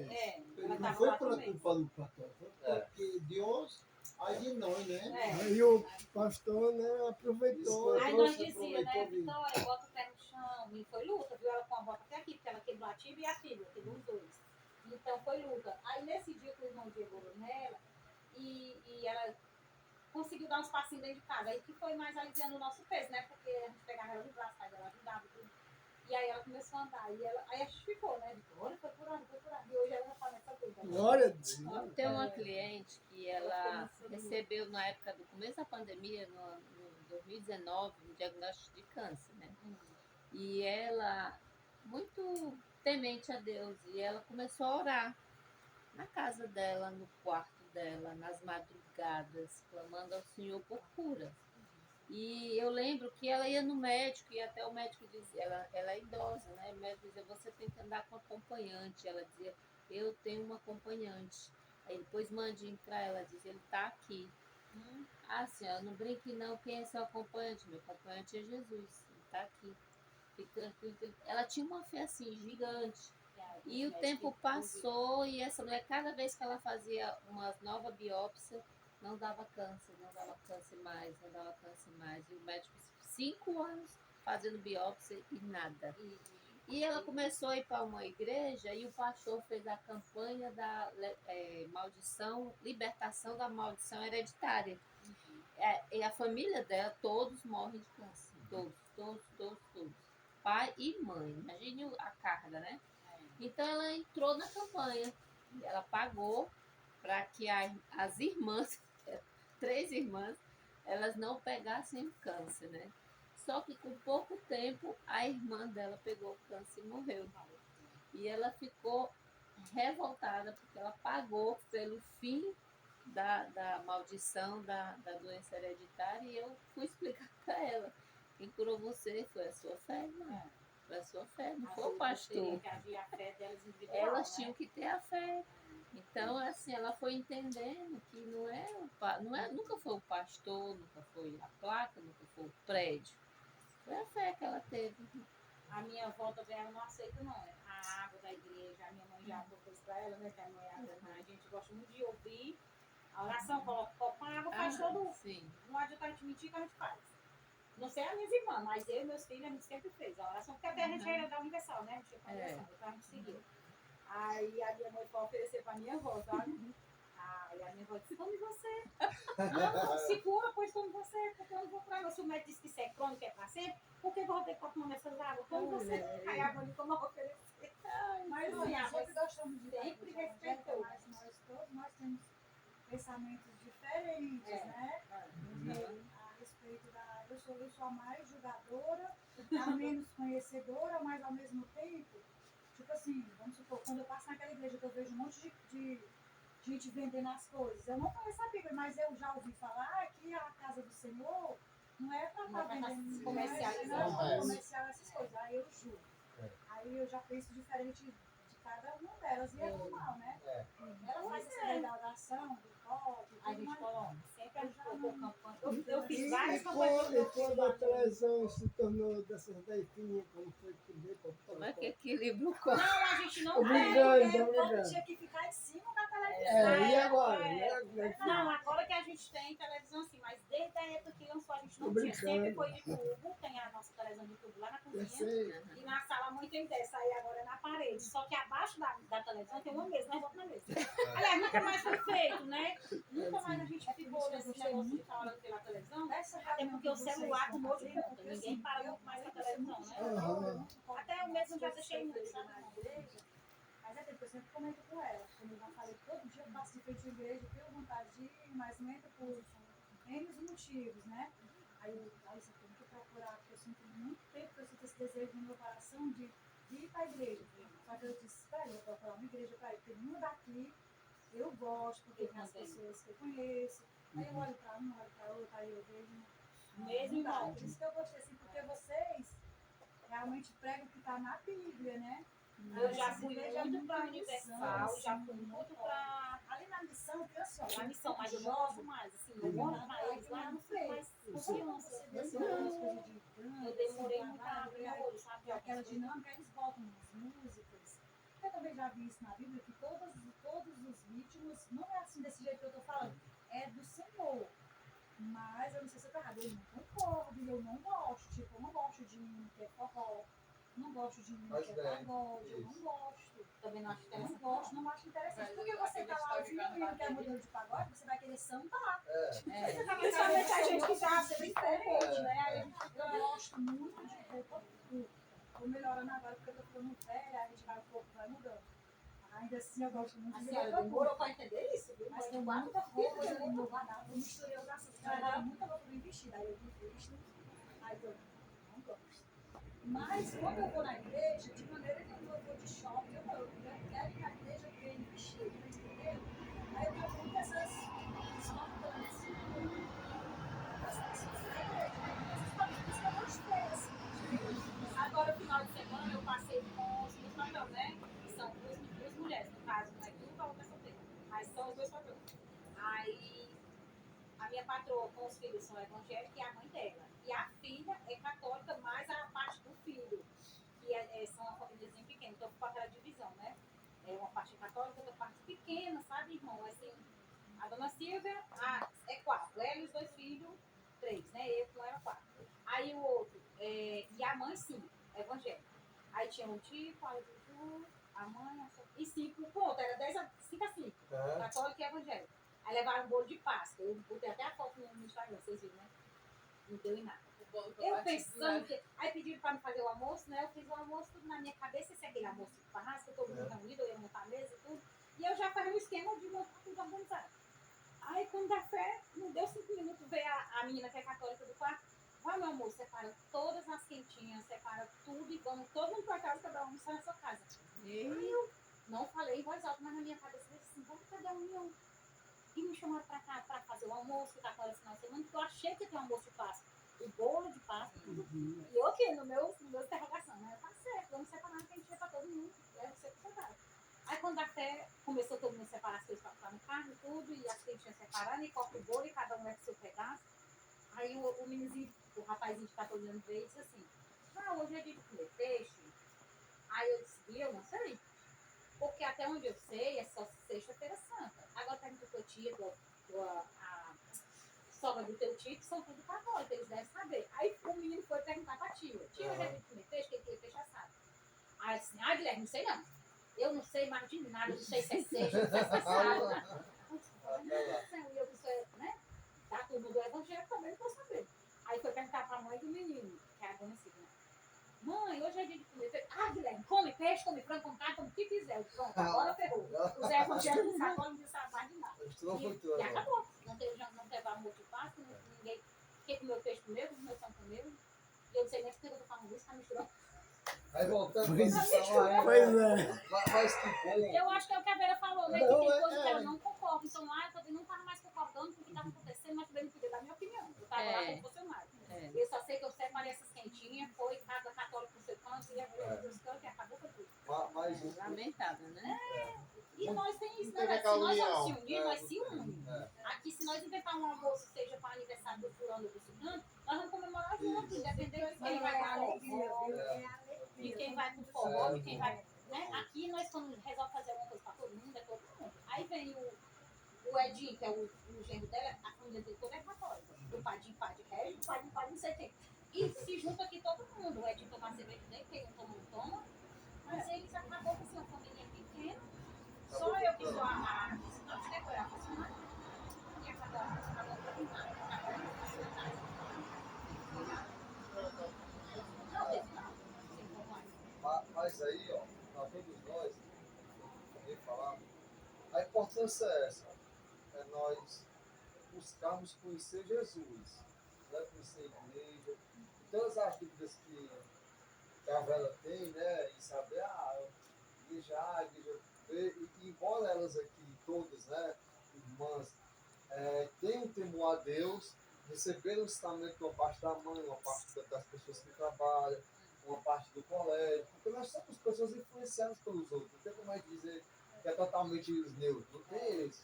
Ela Não estava foi 4 por meses. culpa do pastor, foi porque Deus age em nós, né? É. Aí o pastor, né, aproveitou. Aí Deus nós se dizia, né, aproveitou de- Vitória, bota o pé no chão. E foi luta, viu? Ela com a bota até aqui, porque ela quebrou a tibia e a fíbula, quebrou os dois. Então foi luta. Aí nesse dia que o irmão Diego orou nela, e ela conseguiu dar uns passinhos dentro de casa. Aí que foi mais aliviando o nosso peso, né? Porque a gente pegava ela no braço, aí ela ajudava e tudo. E aí ela começou a andar. E aí a gente ficou, né? Vitória, foi curada, foi curada. E hoje ela já tá nessa dúvida. Glória a Deus. Tem uma cliente que ela recebeu na época do começo da pandemia, no 2019, um diagnóstico de câncer, né? E ela, muito temente a Deus, e ela começou a orar na casa dela, no quarto dela, nas madrugadas, clamando ao Senhor por cura. E eu lembro que ela ia no médico, e até o médico dizia, ela é idosa, né? O médico dizia, você tem que andar com acompanhante. Ela dizia, eu tenho uma acompanhante. Aí depois mandinho para ela, dizia, ele está aqui. Ah, senhora, não brinque não, quem é seu acompanhante? Meu acompanhante é Jesus, ele está aqui. Fica tranquilo. Ela tinha uma fé assim, gigante. E o tempo passou, e essa mulher, cada vez que ela fazia uma nova biópsia, não dava câncer, não dava câncer mais, não dava câncer mais. E o médico, 5 anos fazendo biópsia e nada. E ela começou a ir para uma igreja e o pastor fez a campanha da maldição, libertação da maldição hereditária. E a família dela, todos morrem de câncer. Todos. Pai e mãe. Imagine a carga, né? Então ela entrou na campanha. Ela pagou para que as irmãs, 3 irmãs, elas não pegassem o câncer, né? Só que com pouco tempo a irmã dela pegou o câncer e morreu. E ela ficou revoltada porque ela pagou pelo fim da maldição da doença hereditária, e eu fui explicar para ela. Quem curou você foi a sua fé, irmã. Foi a sua fé, não foi o pastor. Elas tinham que ter a fé. Então, assim, ela foi entendendo que nunca foi o pastor, nunca foi a placa, nunca foi o prédio. Foi a fé que ela teve. A minha avó também ela não aceita, não. A água da igreja, a minha mãe já propôs para ela, né? Que a mãe a gente gosta muito de ouvir a oração, coloca o copo com água, faz todo. Sim. Não adianta a gente mentir que a gente faz. Não sei as minhas irmãs, mas eu e meus filhos, a gente sempre fez a oração, porque até a gente era da Universal, né? A gente ia pra Universal, então a gente seguiu. Aí a minha mãe foi oferecer pra minha avó, sabe? Aí a minha avó disse, tome você. Não, segura, pois tome você, porque eu não vou curar. Se o médico disse que isso é crônico, é pra sempre, por que eu vou ter que tomar essas águas? Tome você. Aí a avó disse, como eu vou oferecer? Mas assim, a avó Sempre gostamos de sempre respeitou. mas nós temos pensamentos diferentes, né? A respeito da. Eu sou a mais julgadora, a menos conhecedora, mas ao mesmo tempo, tipo assim, vamos supor, quando eu passo naquela igreja que eu vejo um monte de gente vendendo as coisas, eu não conheço a Bíblia, mas eu já ouvi falar que a casa do Senhor não é para estar vendendo comercializando comercial essas coisas. Aí eu julgo. Aí eu já penso diferente de cada uma delas. E é normal, né? É. Ela faz essa lei da oração, do toque, A gente coloca. Sempre a gente colocou campanha. Eu fiz E várias campanhas. quando a televisão se tornou dessas deitinhas, como foi primeiro, Como é que equilibra o Não, corpo? a gente não Obrigado, tem. obrigado. tinha que ficar em cima da televisão. É, e agora? Não, agora que a gente tem televisão assim, mas desde a época que lançou a gente não Tô tinha. Sempre brincando. foi de tubo, tem a nossa televisão de tubo lá na Eu cozinha. sei. E na sala a mãe tem dessa, aí agora é na parede. Só que abaixo da televisão tem uma mesa, nós botamos na mesa. Aliás, nunca mais foi feito, né? Nunca mais a gente ficou nesse negócio de ficar olhando pela televisão. Até porque o celular tomou de conta. Ninguém para muito mais com a televisão, né? Aham. Até eu mesmo já deixei muito, sabe? Mas é tempo, eu sempre comento com ela. Como eu já falei, todo dia eu faço de frente à igreja, eu tenho vontade de ir, mas não entra por N motivos, né? Aí você tem que procurar, porque eu sinto muito tempo que eu sinto esse desejo no meu coração de ir para a igreja. Só que eu disse, espera, eu vou procurar uma igreja para ir, porque nenhuma daqui eu gosto, porque tem as pessoas que eu conheço. Aí eu olho para um, olho para outro, aí eu vejo. Mesmo Não dá. não. Por isso que eu gostei assim, porque vocês realmente pregam o que está na Bíblia, né? Eu já fui muito para a Universal, já fui muito para Ali na missão, que assim, ó, a missão, mas eu não gosto mais, assim, eu gosto mais, eles lá eu não sei mais confiança. Eu demorei muito a abrir o olho, sabe? Aquela dinâmica, eles botam nas músicas. Eu também já vi isso na Bíblia, que todos os ritmos, não é assim desse jeito que eu tô falando, é do Senhor. Mas eu não sei se eu tô errado, eu não concordo, eu não gosto. Tipo, eu não gosto de mim que é forró, não gosto de mim que é pagode, eu não gosto. Também não acho Eu não interessante. gosto, não acho interessante. Porque você tá lá ouvindo e quer modelo de pagode, você vai querer sambar. Principalmente a gente que já sempre diferente, né? Aí eu gosto muito de roupa curta. Tô melhorando agora porque eu tô ficando velha, a gente vai, o corpo vai mudando. Ainda assim eu gosto muito A de senhora roupa demorou curta. para entender isso, viu? Mas tem muita roupa ali no guardanapo. Eu misturei os assuntos. Eu era muita roupa bem vestida. Aí eu me visto, aí eu não gosto. Mas quando eu vou na igreja, de maneira que eu vou de shopping, eu quero ir na igreja bem vestida, entendeu? Aí eu tenho muito essas espantantes. Essas coisas da igreja, né? Essas coisas que eu gostei, assim. Agora, no final de semana, eu passei com os meus patrões, né? Que são duas mulheres, no caso, não é tu, a outra solteira. Mas são os dois patrões. Aí, a minha patroa com os filhos são evangélicos e a mãe dela. E a filha é católica, mais a parte do filho, que são uma famíliazinha pequena. Então, com aquela divisão, né? É uma parte católica, outra parte pequena, sabe, irmão? Assim, a dona Silvia, é 4. Ela e os 2 filhos, 3, né? Eu com ela 4. Aí o outro, e a mãe, sim, evangélica. Aí tinha um tio, a Juju, a mãe, e 5 com outra, era 5 a 5, católica e evangélica. Aí levaram um bolo de Páscoa. Eu botei até a foto no Instagram, vocês viram, né? Não deu em nada. Eu pensando que. Aí pediram para me fazer o almoço, né? Eu fiz o almoço tudo na minha cabeça, esse é aquele almoço de farrasco, todo mundo reunido, eu ia montar a mesa e tudo. E eu já fazia um esquema de montar tudo organizado. Aí quando dá fé, não deu 5 minutos, veio a menina que é católica do quarto. Vai, meu amor, separa todas as quentinhas, separa tudo e vamos todo mundo para casa para almoçar na sua casa. Aí eu não falei em voz alta, mas na minha cabeça eu disse assim, vamos cada um. E me chamaram para cá para fazer o almoço, que tá fora esse final de semana, porque eu achei que ia ter um almoço de Páscoa. O bolo de Páscoa, tudo. E eu aqui, no meu interrogação, né? Tá certo, vamos separar a quentinha para todo mundo. Eu sei que separar. Aí quando a fé começou todo mundo a separar as coisas para ficar no carro e tudo, e as quentinhas separando, e corta o bolo e cada um leva o seu pedaço. Aí o meninozinho, o rapazinho de 14 anos veio e disse assim, hoje é dia de comer peixe. Aí eu disse, eu não sei. Porque até onde eu sei é só sexta-feira santa. Agora pergunta pro teu tio, a sogra do teu tio, que são tudo católicos, eles devem saber. Aí o menino foi perguntar pra tia, hoje é dia de comer peixe, quem quer peixe assado. Aí eu disse, Guilherme, não sei não. Eu não sei mais de nada, não sei se é sexta, não sei se é sábado. E eu disse, né? Da turma do evangelho também não vou saber. Aí foi perguntar pra mãe do menino, que é a dona Silvia, né? Mãe, hoje é dia de comer peixe. Guilherme, come peixe, come frango, come carne, come o que quiser. Pronto, agora ferrou. Os evangélicos não sabem de saber de nada. E acabou. Não teve amor de Páscoa, ninguém. Quem comeu peixe comeu, meu sangue comeu. E eu não sei nem porque eu tô falando isso, tá misturando. Aí voltando Pois pra missão aí. Pois é. Mas que bom. Eu acho que é o que a Vera falou, né? Que Não, tem coisa que ela não concorda. Então lá eu também não estava mais concordando com o que estava acontecendo, mas também não podia dar minha opinião. Eu estava lá como funcionário. Eu só sei que eu separei essas quentinhas, foi cada católico pro seu canto e a mulher pro seu canto e acabou com tudo. Mas Lamentável. nós união. vamos se unir, É, nós se unimos. É. Aqui, se nós inventar um almoço que seja para aniversário do fulano ou do ciclano, nós vamos comemorar juntos, independente de quem vai com forró, de quem vai com forró, de quem vai. Né? Aqui nós, quando resolve fazer alguma coisa para todo mundo, é todo mundo. Aí vem o Edinho, que é o genro dela, a família dele toda é católica. O padinho, padre rei, o padinho, não sei o quê. E se junta aqui todo mundo. O Edinho toma cerveja dele, quem não toma, não toma. Mas eles acabou com uma família pequena. Só eu que sou a não te decorar, mas não. E cada um para mim. Não, desse não. Sem como Mas aí, ó, para todos nós, também falar, a importância é essa. É nós buscarmos conhecer Jesus, né? Conhecer a igreja. E todas as dúvidas que a vela tem, né? E saber, igreja A, igreja B, e embora elas aqui, todas, né? Irmãs, tenham temor a Deus, receberam o ensinamento de uma parte da mãe, uma parte das pessoas que trabalham, uma parte do colégio, porque nós somos pessoas influenciadas pelos outros, não tem como é dizer que é totalmente neutro, não tem isso.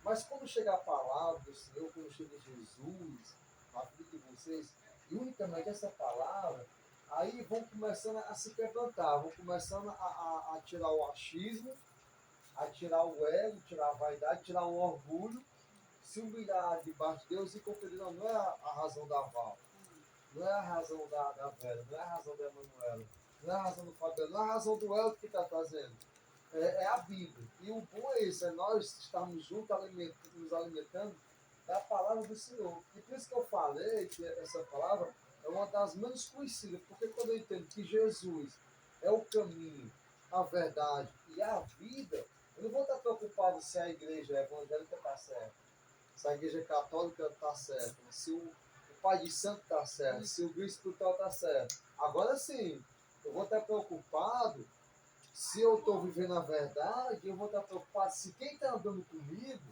Mas quando chega a palavra do Senhor, quando chega Jesus na vida de vocês, e unicamente essa palavra, aí vão começando a se quebrantar, vão começando a tirar o achismo, a tirar o ego, tirar a vaidade, tirar o orgulho, se humilhar debaixo de Deus e compreender, não é a razão da Val, não é a razão da Vera, não é a razão da Emanuela, não é a razão do Fabiano, não é a razão do Elton que está trazendo. É a Bíblia. E o bom é isso, é nós estarmos juntos nos alimentando da palavra do Senhor. E por isso que eu falei que essa palavra é uma das menos conhecidas, porque quando eu entendo que Jesus é o caminho, a verdade e a vida, eu não vou estar preocupado se a igreja evangélica está certa, se a igreja católica está certa, se o Pai de Santo está certo, se o bispo espiritual está certo. Agora sim, eu vou estar preocupado se eu estou vivendo a verdade, eu vou estar preocupado se quem está andando comigo,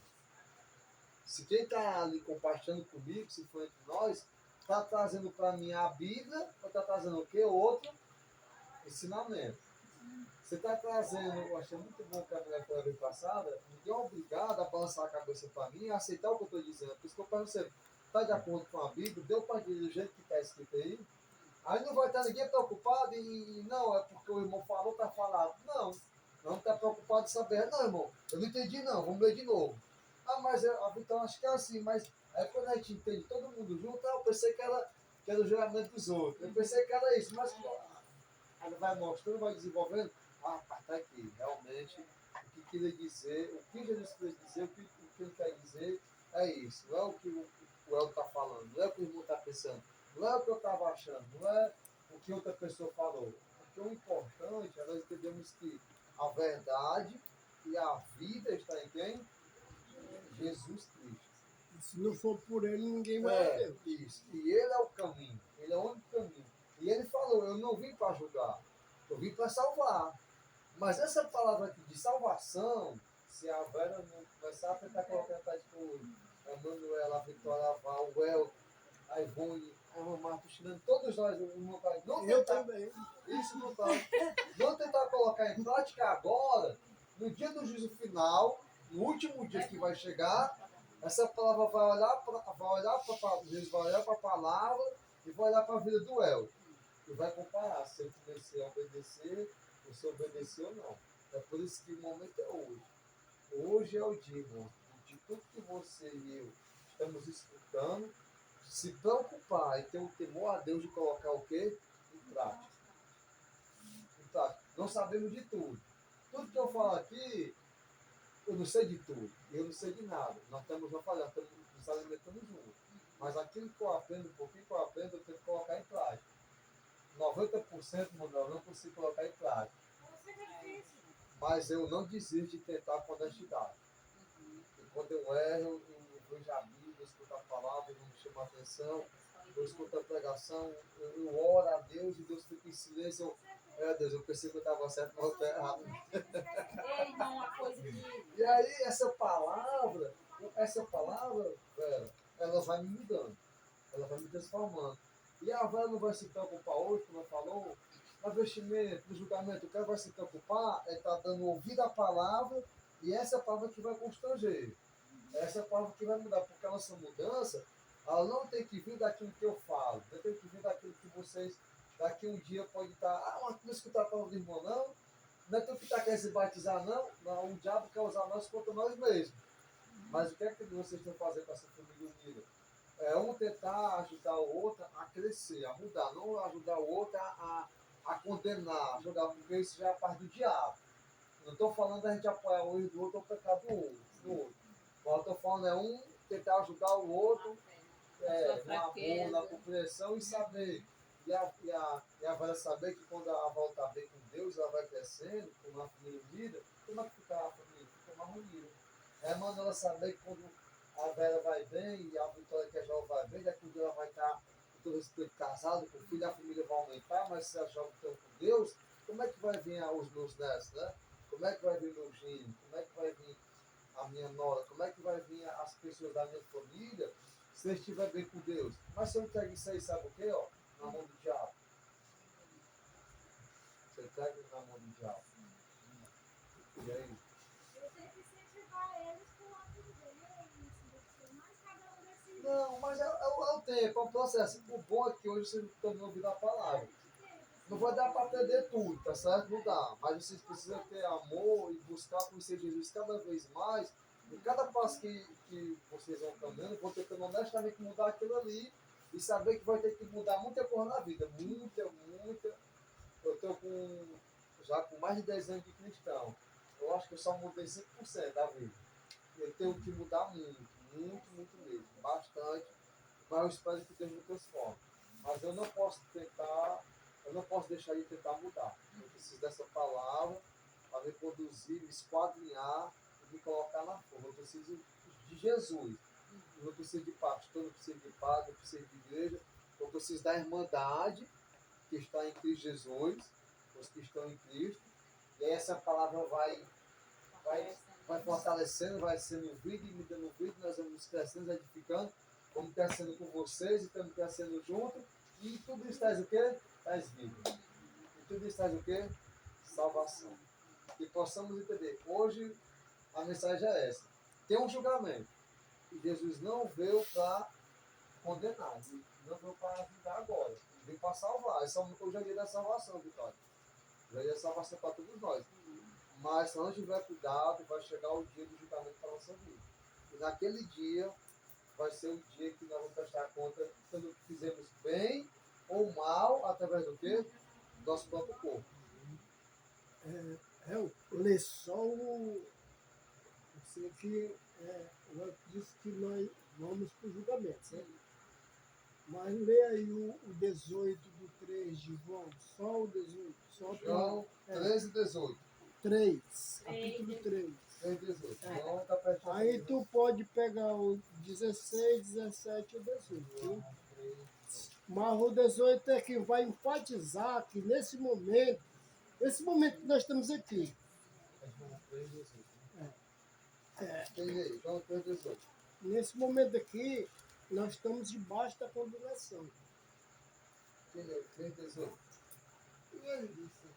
se quem está ali compartilhando comigo, se for entre nós, está trazendo para mim a Bíblia ou está trazendo o quê? Outro ensinamento. Você está trazendo, eu achei muito bom que a mulher foi a vez passada, ninguém é obrigado a balançar a cabeça para mim e aceitar o que eu estou dizendo. Por isso que eu pergunto você, está de acordo com a Bíblia? Deu para entender do jeito que está escrito aí? Aí não vai estar ninguém preocupado e não, é porque o irmão falou, está falado. Não está preocupado em saber. Não, irmão, eu não entendi não, vamos ler de novo. Mas então acho que é assim, mas aí quando a gente entende todo mundo junto, eu pensei que era o juramento dos outros. Eu pensei que era isso, mas aí vai mostrando, vai desenvolvendo. Rapaz, tá aqui, realmente, o que queria dizer, o que Jesus queria dizer, o que ele quer dizer é isso. Não é o que o Elton está falando, não é o que o irmão está pensando. Não é o que eu estava achando, não é o que outra pessoa falou. Porque o importante é nós entendemos que a verdade e a vida está em quem? Jesus Cristo. Se não for por ele, ninguém vai a Deus. Isso. E ele é o caminho, ele é o único caminho. E ele falou, eu não vim para julgar, eu vim para salvar. Mas essa palavra aqui de salvação, se a Vera não começar a tentar colocar atrás por a Manuela, a Vitória, a Val, o El, a Ivone, a Marta, todos nós, não Eu também. isso não tá. Não tentar colocar em prática agora, no dia do juízo final, no último dia que vai chegar, essa palavra vai olhar para Jesus vai olhar para a palavra e vai olhar para a vida do El. E vai comparar se ele comecei a obedecer, ou se obedeceu ou não. É por isso que o momento é hoje. Hoje é o dia, irmão, de tudo que você e eu estamos escutando, se preocupar e ter um temor a Deus de colocar o quê? Em prática. Em prática. Não sabemos de tudo. Tudo que eu falo aqui, eu não sei de tudo. Eu não sei de nada. Nós estamos nos alimentando juntos. Mas aquilo que eu aprendo, um pouquinho que eu aprendo, eu tenho que colocar em prática. 90%, Manuel, eu não consigo colocar em prática. Mas eu não desisto de tentar com honestidade. E quando eu erro, eu vejo a Bíblia, eu escuto a palavra, não me chama a atenção, eu escuto a pregação, eu oro a Deus e Deus fica em silêncio. Deus, eu pensei que eu estava certo, mas eu estou errado. Ei, não, uma coisa que. E aí, essa palavra, Vera, ela vai me mudando, ela vai me transformando. E a Vera não vai se preocupar hoje, como ela falou, no investimento, no julgamento. O cara vai se preocupar é estar dando ouvido à palavra E essa é a palavra que vai constranger. Essa é a palavra que vai mudar, porque a nossa mudança, ela não tem que vir daquilo que eu falo, não tem que vir daquilo que vocês, daqui um dia pode estar, mas não escutar a palavra do irmão, não é tu que está querendo se batizar, não, o diabo quer usar nós contra nós mesmos. Mas o que é que vocês estão fazendo com essa família unida? É um tentar ajudar o outro a crescer, a mudar, não ajudar o outro a condenar, ajudar, porque isso já é a parte do diabo. Não estou falando da gente apoiar o erro do outro ou o pecado do outro. Mas eu estou falando é um tentar ajudar o outro no amor, na compreensão e saber. E a Vera saber que quando ela voltar bem com Deus, ela vai crescendo, com uma família unida, como é que fica a família? Fica uma harmonia. É, mano, ela saber que quando a Vera vai bem e a Vitória que a Jó vai bem, daqui um dia ela vai estar com todo respeito casado, com o filho, a família vai aumentar, mas se a Jó está com Deus, como é que vai vir os meus netos, né? Como é que vai vir meu genro? Como é que vai vir a minha nora? Como é que vai vir as pessoas da minha família se eu estiver bem com Deus? Mas se eu entrego isso aí, sabe o quê? Ó, na mão do diabo. Você entrega na mão do diabo. E aí? Eu tenho que incentivar eles pro lado deles, mas cada um decide. Não, mas é o tempo, é um processo. O bom é que hoje vocês estão me ouvindo a palavra. Não vai dar para aprender tudo, tá certo? Não dá. Mas vocês precisam ter amor e buscar conhecer Jesus cada vez mais. Em cada passo que vocês vão caminhando, vão tentando honestamente mudar aquilo ali e saber que vai ter que mudar muita coisa na vida. Muita. Eu estou já com mais de 10 anos de cristão. Eu acho que eu só mudei 5% da vida. Eu tenho que mudar muito mesmo. Bastante. Mas eu espero que Deus me transforme. Mas eu não posso deixar de tentar mudar. Eu preciso dessa palavra para me conduzir, me esquadrinhar e me colocar na forma. Eu preciso de Jesus. Eu não preciso de pastor, não preciso de padre, não preciso de igreja. Eu preciso da irmandade que está em Cristo Jesus, os que estão em Cristo. E aí essa palavra vai fortalecendo, vai sendo ouvido e me dando ouvido, nós vamos crescendo, edificando, vamos crescendo com vocês e estamos crescendo junto. E tudo isso traz o quê? Traz vida. E tudo isso traz o quê? Salvação. Que possamos entender. Hoje a mensagem é essa. Tem um julgamento. E Jesus não veio para condenar. Ele não veio para julgar agora. Ele veio para salvar. Esse é o dia da salvação, Vitória. O dia da salvação para todos nós. Mas se não tiver cuidado, vai chegar o dia do julgamento para a nossa vida. E naquele dia vai ser o dia que nós vamos prestar conta de tudo que fizemos bem ou mal, através do quê? Do nosso próprio corpo. Lê só o. Você que disse que nós vamos para o julgamento, certo? Mas lê aí o 18 do 3 de João, só o 18. Só João 13 e 18. 3, capítulo 3. 13 e 18. João está perto. Aí tu pode pegar o 16, 17 e o 18. Viu? Mas o 18 é que vai enfatizar que nesse momento que nós estamos aqui, João 3 e 18. João 3 e 18. nesse momento aqui, nós estamos debaixo da condenação. 3 e 18. E é isso.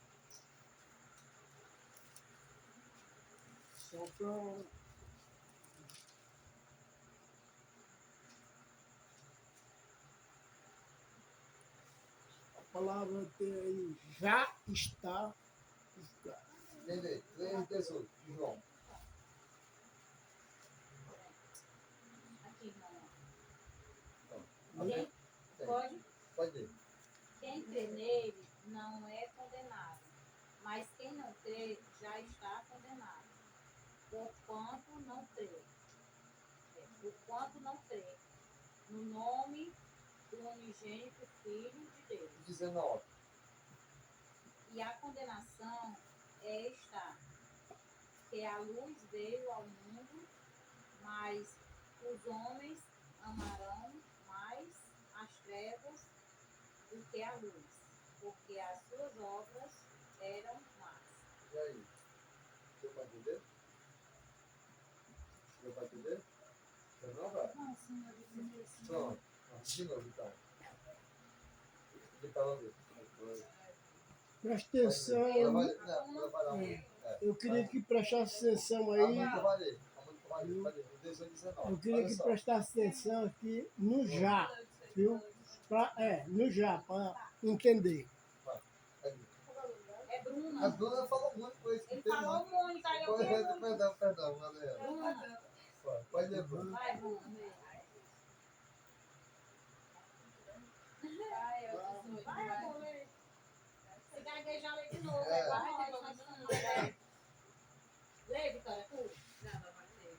Só para. A palavra tem aí, já está julgado. Entendeu? 3 e 18. De João. Aqui, irmão. Então, Pode? pode ir. Quem crê nele não é condenado, mas quem não crê já está condenado, porquanto não crê. Porquanto não crê no nome do unigênito Filho de Deus. 19. E a condenação é esta, que a luz veio ao mundo, mas os homens amarão mais as trevas do que a luz, porque as suas obras eram más. E aí? Deu para entender? Deu para entender? Deu não, vai? Não, senhor, isso. Pronto. De novo, então. De para ver. Presta atenção. Ela vai dar. Eu queria que prestasse atenção aí. Amanhã vai ler. Vai ler. No 18 e 19. Eu queria que prestasse atenção aqui no já, viu? No já, para entender. É A Bruna. Bruna falou muito coisa. Ele falou Mônica, aí eu pergunto. Perdão, valeu. Bruna. Vai ler, Bruna. Vai, Bruna. Ai, eu tô doida. Vai, amor. Se gaguejar, lê de novo. É. Vai, nós estamos lá. Lê, Vitória, tu. Não, não vai ler.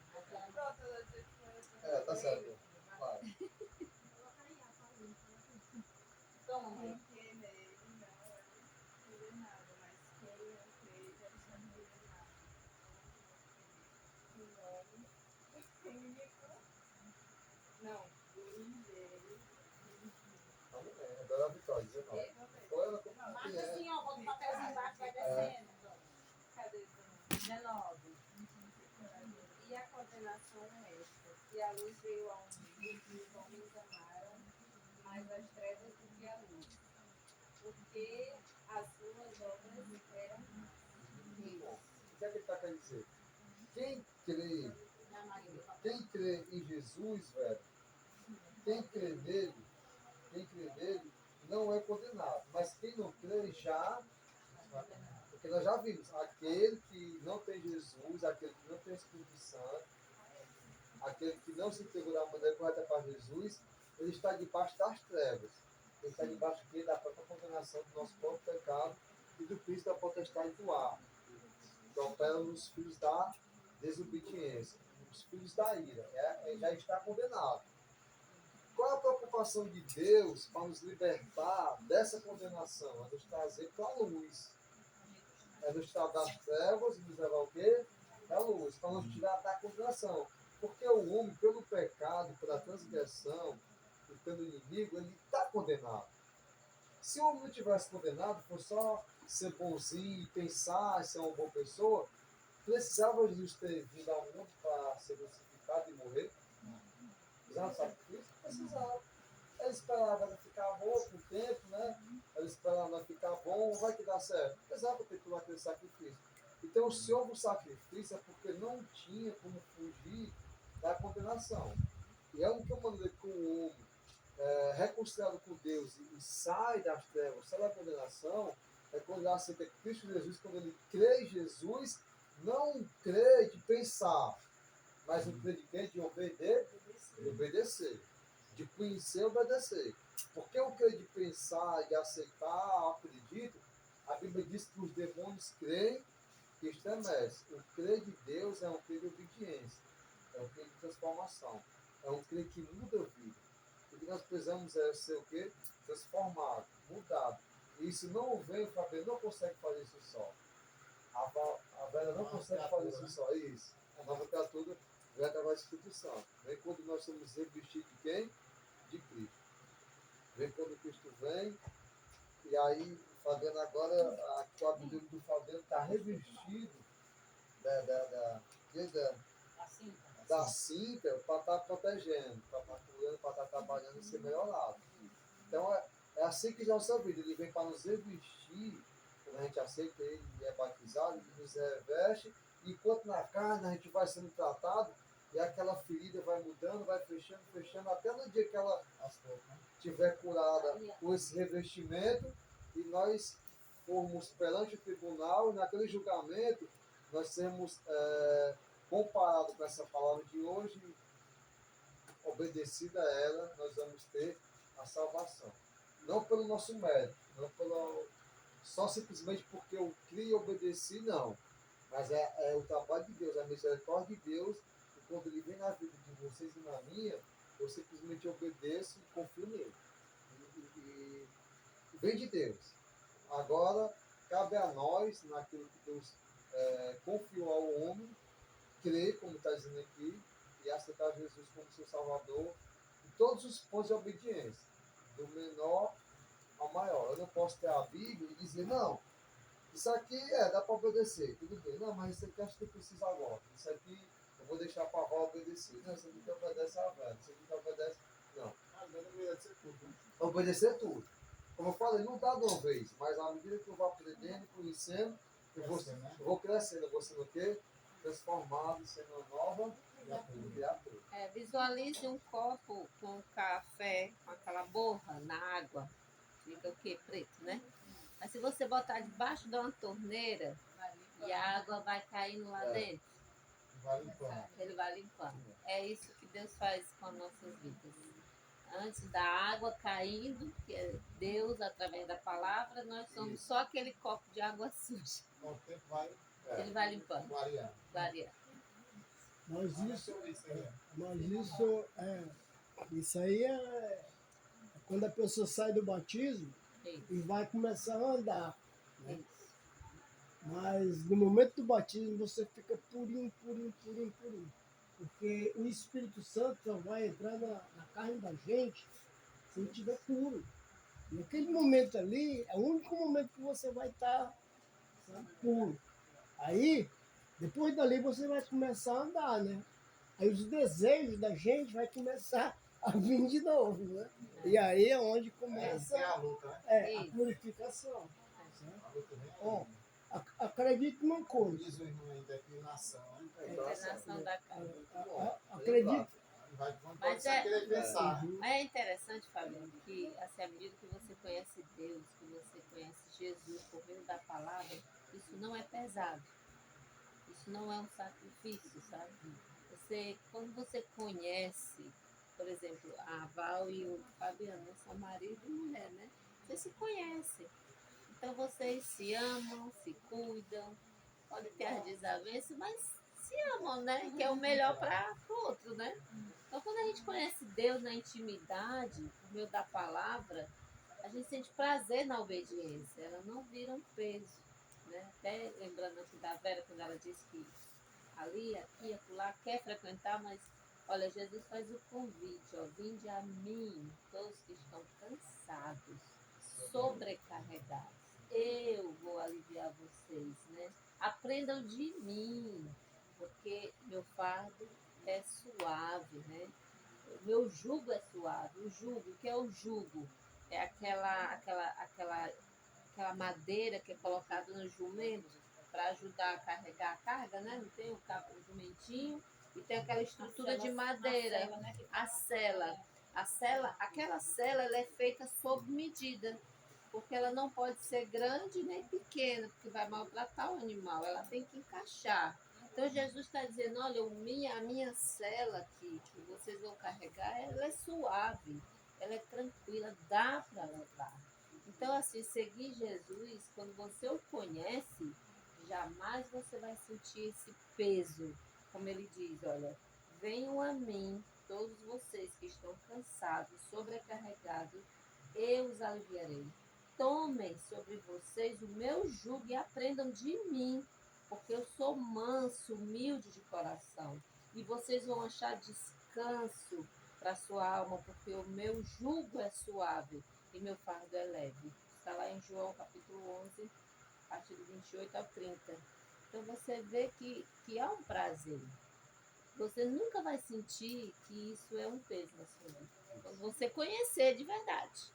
Tá certo. Vai. Toma, mãe. Porque nele não é ver nada, mas quem não crê já está condenado. Não, o dele. Agora a Vitória, 19. Foi ela como Marca assim, ó, bota o papelzinho embaixo, vai descendo. Cadê? 19. E a condenação é esta: que a luz veio ao mundo e os homens amaram mais as trevas do que a luz, porque as suas obras eram ruins. O que é que ele está querendo dizer? Quem crê em Jesus, velho, quem crê nele, não é condenado. Mas quem não crê já. Porque nós já vimos, aquele que não tem Jesus, aquele que não tem Espírito Santo, aquele que não se entregou da maneira correta para Jesus, ele está debaixo das trevas. Ele está debaixo da própria condenação do nosso próprio pecado e do príncipe da potestade do ar. Que opera nos filhos da desobediência, nos filhos da ira. Ele já está condenado. Qual é a preocupação de Deus para nos libertar dessa condenação? É nos trazer para a luz. É nos tirar das trevas e nos levar o quê? Para a luz. Para nos tirar da condenação. Porque o homem, pelo pecado, pela transgressão e pelo inimigo, ele está condenado. Se o homem não tivesse condenado, for só ser bonzinho e pensar em ser uma boa pessoa, precisava Jesus ter vindo ao mundo para ser crucificado e morrer? Precisava sacrifício? Precisava. Ele esperava não ficar bom por tempo, né? Ele esperava não ficar bom, vai que dá certo. Precisava ter todo aquele sacrifício. Então, se houve o sacrifício é porque não tinha como fugir da condenação. E é a única maneira que o homem reconciliado com Deus e sai das trevas, sai da condenação, é quando ele aceita Cristo Jesus, quando ele crê em Jesus, não crê de pensar, mas o crê de quê? De obedecer. De conhecer e obedecer. Porque o crê de pensar, de aceitar, acredito, a Bíblia diz que os demônios creem e estremecem. O crer de Deus é um crer de obediência, é um crer de transformação, é um crer que muda a vida. O que nós precisamos é ser o quê? Transformado, mudado. E isso não vem, o Fabiano não consegue fazer isso só. A velha não consegue fazer isso só. Isso. A nova criatura vem através do Espírito Santo. Vem quando nós somos revestidos de quem? De Cristo. Vem quando Cristo vem. E aí, o Fabiano agora, a Bíblia do Fabiano está revestido da cinta para estar protegendo, para estar curando, para estar trabalhando e ser melhorado. Então, é assim que nossa vida. Ele vem para nos revestir, quando a gente aceita ele e é batizado, ele nos reveste, e enquanto na carne a gente vai sendo tratado, e aquela ferida vai mudando, vai fechando, até no dia que ela estiver curada com esse revestimento, e nós formos perante o tribunal, e naquele julgamento, nós sermos comparados com essa palavra de hoje, obedecida a ela, nós vamos ter a salvação. Não pelo nosso mérito, não só simplesmente porque eu criei e obedeci, não. Mas é o trabalho de Deus, a misericórdia de Deus, e quando ele vem na vida de vocês e na minha, eu simplesmente obedeço e confio nele. E vem de Deus. Agora, cabe a nós, naquilo que Deus confiou ao homem, crer, como está dizendo aqui, e aceitar Jesus como seu Salvador, em todos os pontos de obediência, do menor ao maior. Eu não posso ter a Bíblia e dizer, não, isso aqui dá para obedecer, tudo bem. Não, mas isso aqui acho que eu preciso agora. Isso aqui eu vou deixar para a avó obedecer. Não, isso aqui que obedece a velha, isso aqui que obedece. Não. Obedecer tudo. Né? Obedecer tudo. Como eu falei, não dá de uma vez, mas à medida que eu vou aprendendo, conhecendo, eu vou crescendo, eu vou sendo o quê? Transformado, sendo uma nova criatura. Visualize um copo com café, com aquela borra na água. Fica o quê? Preto, né? Mas se você botar debaixo de uma torneira e a água vai caindo lá dentro, Vai limpando. ele vai limpando. É isso que Deus faz com as nossas vidas. Antes da água caindo, que é Deus, através da palavra, nós somos só aquele copo de água suja. Com o tempo vai Ele vai limpando, variando. variando. Mas isso Isso aí. isso aí é quando a pessoa sai do batismo e vai começar a andar. Né? Mas no momento do batismo você fica purinho. Porque o Espírito Santo só vai entrar na carne da gente se ele estiver puro. Naquele momento ali, é o único momento que você vai estar puro. Aí, depois dali você vai começar a andar, né? Aí os desejos da gente vai começar a vir de novo, né? E aí é onde começa É a luta, né? a purificação. A luta vem Ó, acredite numa coisa. diz o irmão aí, declinação, né? Inclinação da carne. Acredite. Não Mas pode só querer pensar. Mas é interessante, Fabiano, que assim, à medida que você conhece Deus, que você conhece Jesus por meio da palavra, isso não é pesado. Isso não é um sacrifício, sabe? Quando você conhece, por exemplo, a Val e o Fabiano, são marido e mulher, né? Vocês se conhecem. Então vocês se amam, se cuidam, podem ter as desavenças, mas se amam, né? Que é o melhor para o outro, né? Então quando a gente conhece Deus na intimidade, por meio da palavra, a gente sente prazer na obediência, ela não vira um peso, né? Até lembrando aqui da Vera, quando ela disse que ali, aqui, acolá, quer frequentar, mas olha, Jesus faz o convite, ó, vinde a mim, todos que estão cansados, sobrecarregados, eu vou aliviar vocês, né? Aprendam de mim, porque meu fardo é suave, né? O meu jugo é suave. O jugo, o que é o jugo? É aquela madeira que é colocada no jumento para ajudar a carregar a carga, né? Não tem o jumentinho e tem aquela estrutura de madeira, a sela. Aquela sela ela é feita sob medida, porque ela não pode ser grande nem pequena, porque vai maltratar o animal, ela tem que encaixar. Então Jesus está dizendo, olha, a minha sela aqui, que vocês vão carregar, ela é suave, ela é tranquila, dá para levar. Então, assim, seguir Jesus, quando você o conhece, jamais você vai sentir esse peso. Como ele diz, olha, venham a mim, todos vocês que estão cansados, sobrecarregados, eu os aliviarei. Tomem sobre vocês o meu jugo e aprendam de mim, porque eu sou manso, humilde de coração. E vocês vão achar descanso para a sua alma, porque o meu jugo é suave e meu fardo é leve. Está lá em João capítulo 11, a partir do 28 ao 30. Então você vê que há um prazer. Você nunca vai sentir que isso é um peso na sua vida. Quando você conhecer de verdade.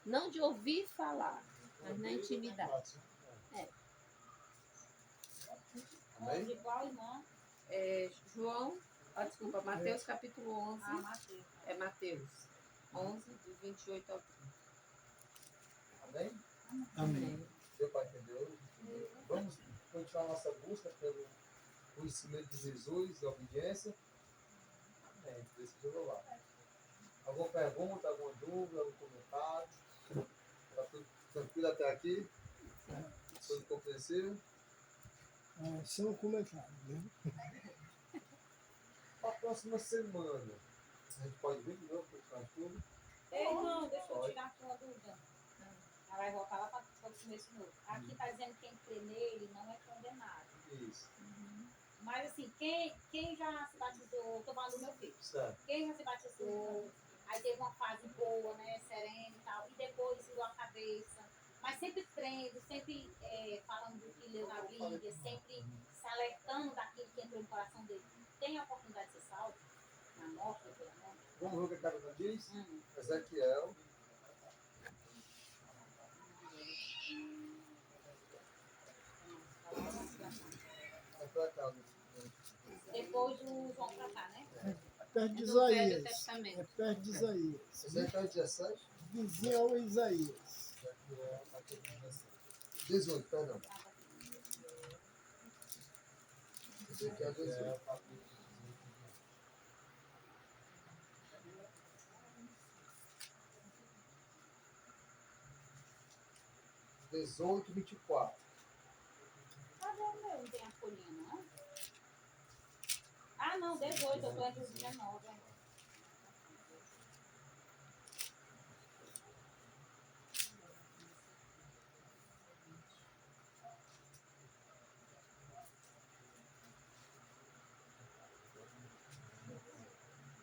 Não de ouvir falar, mas na intimidade. Amém? Igual, irmã. Desculpa, Mateus capítulo 11. Mateus. É Mateus 11, do 28 ao 30. Amém? Amém. Deu para entender? Vamos continuar nossa busca pelo conhecimento de Jesus e obediência. Amém. Decidiu louvar. Alguma pergunta, alguma dúvida, algum comentário? Está tudo tranquilo até aqui? Tudo compreensível? Só um comentário, né? Para a próxima semana, a gente pode vir de novo para o tudo? Ei, não, deixa eu tirar aqui uma dúvida. Ela vai voltar lá para o começo de novo. Aqui está dizendo que quem crê nele não é condenado. Isso. Mas assim, quem já se batizou, estou falando do meu filho, Certo. quem já se batizou, aí teve uma fase boa, né, serena e tal, e depois virou a cabeça, mas sempre crendo, sempre falando do que leu na Bíblia, sempre se alertando daquilo que entrou no coração dele. Tem a oportunidade de ser salvo? Na morte, pela morte? Vamos ver o que a Carolina diz? Ezequiel. perto de É no Velho Isaías. Testamento. É perto de Isaías. Ezequiel 17? Vizinho ao Isaías. Ezequiel 18, perdão. Ezequiel 18. 18, 24. Cadê o meu? Não tem a folhinha, não? Ah, não, 18, eu tô entre os 19.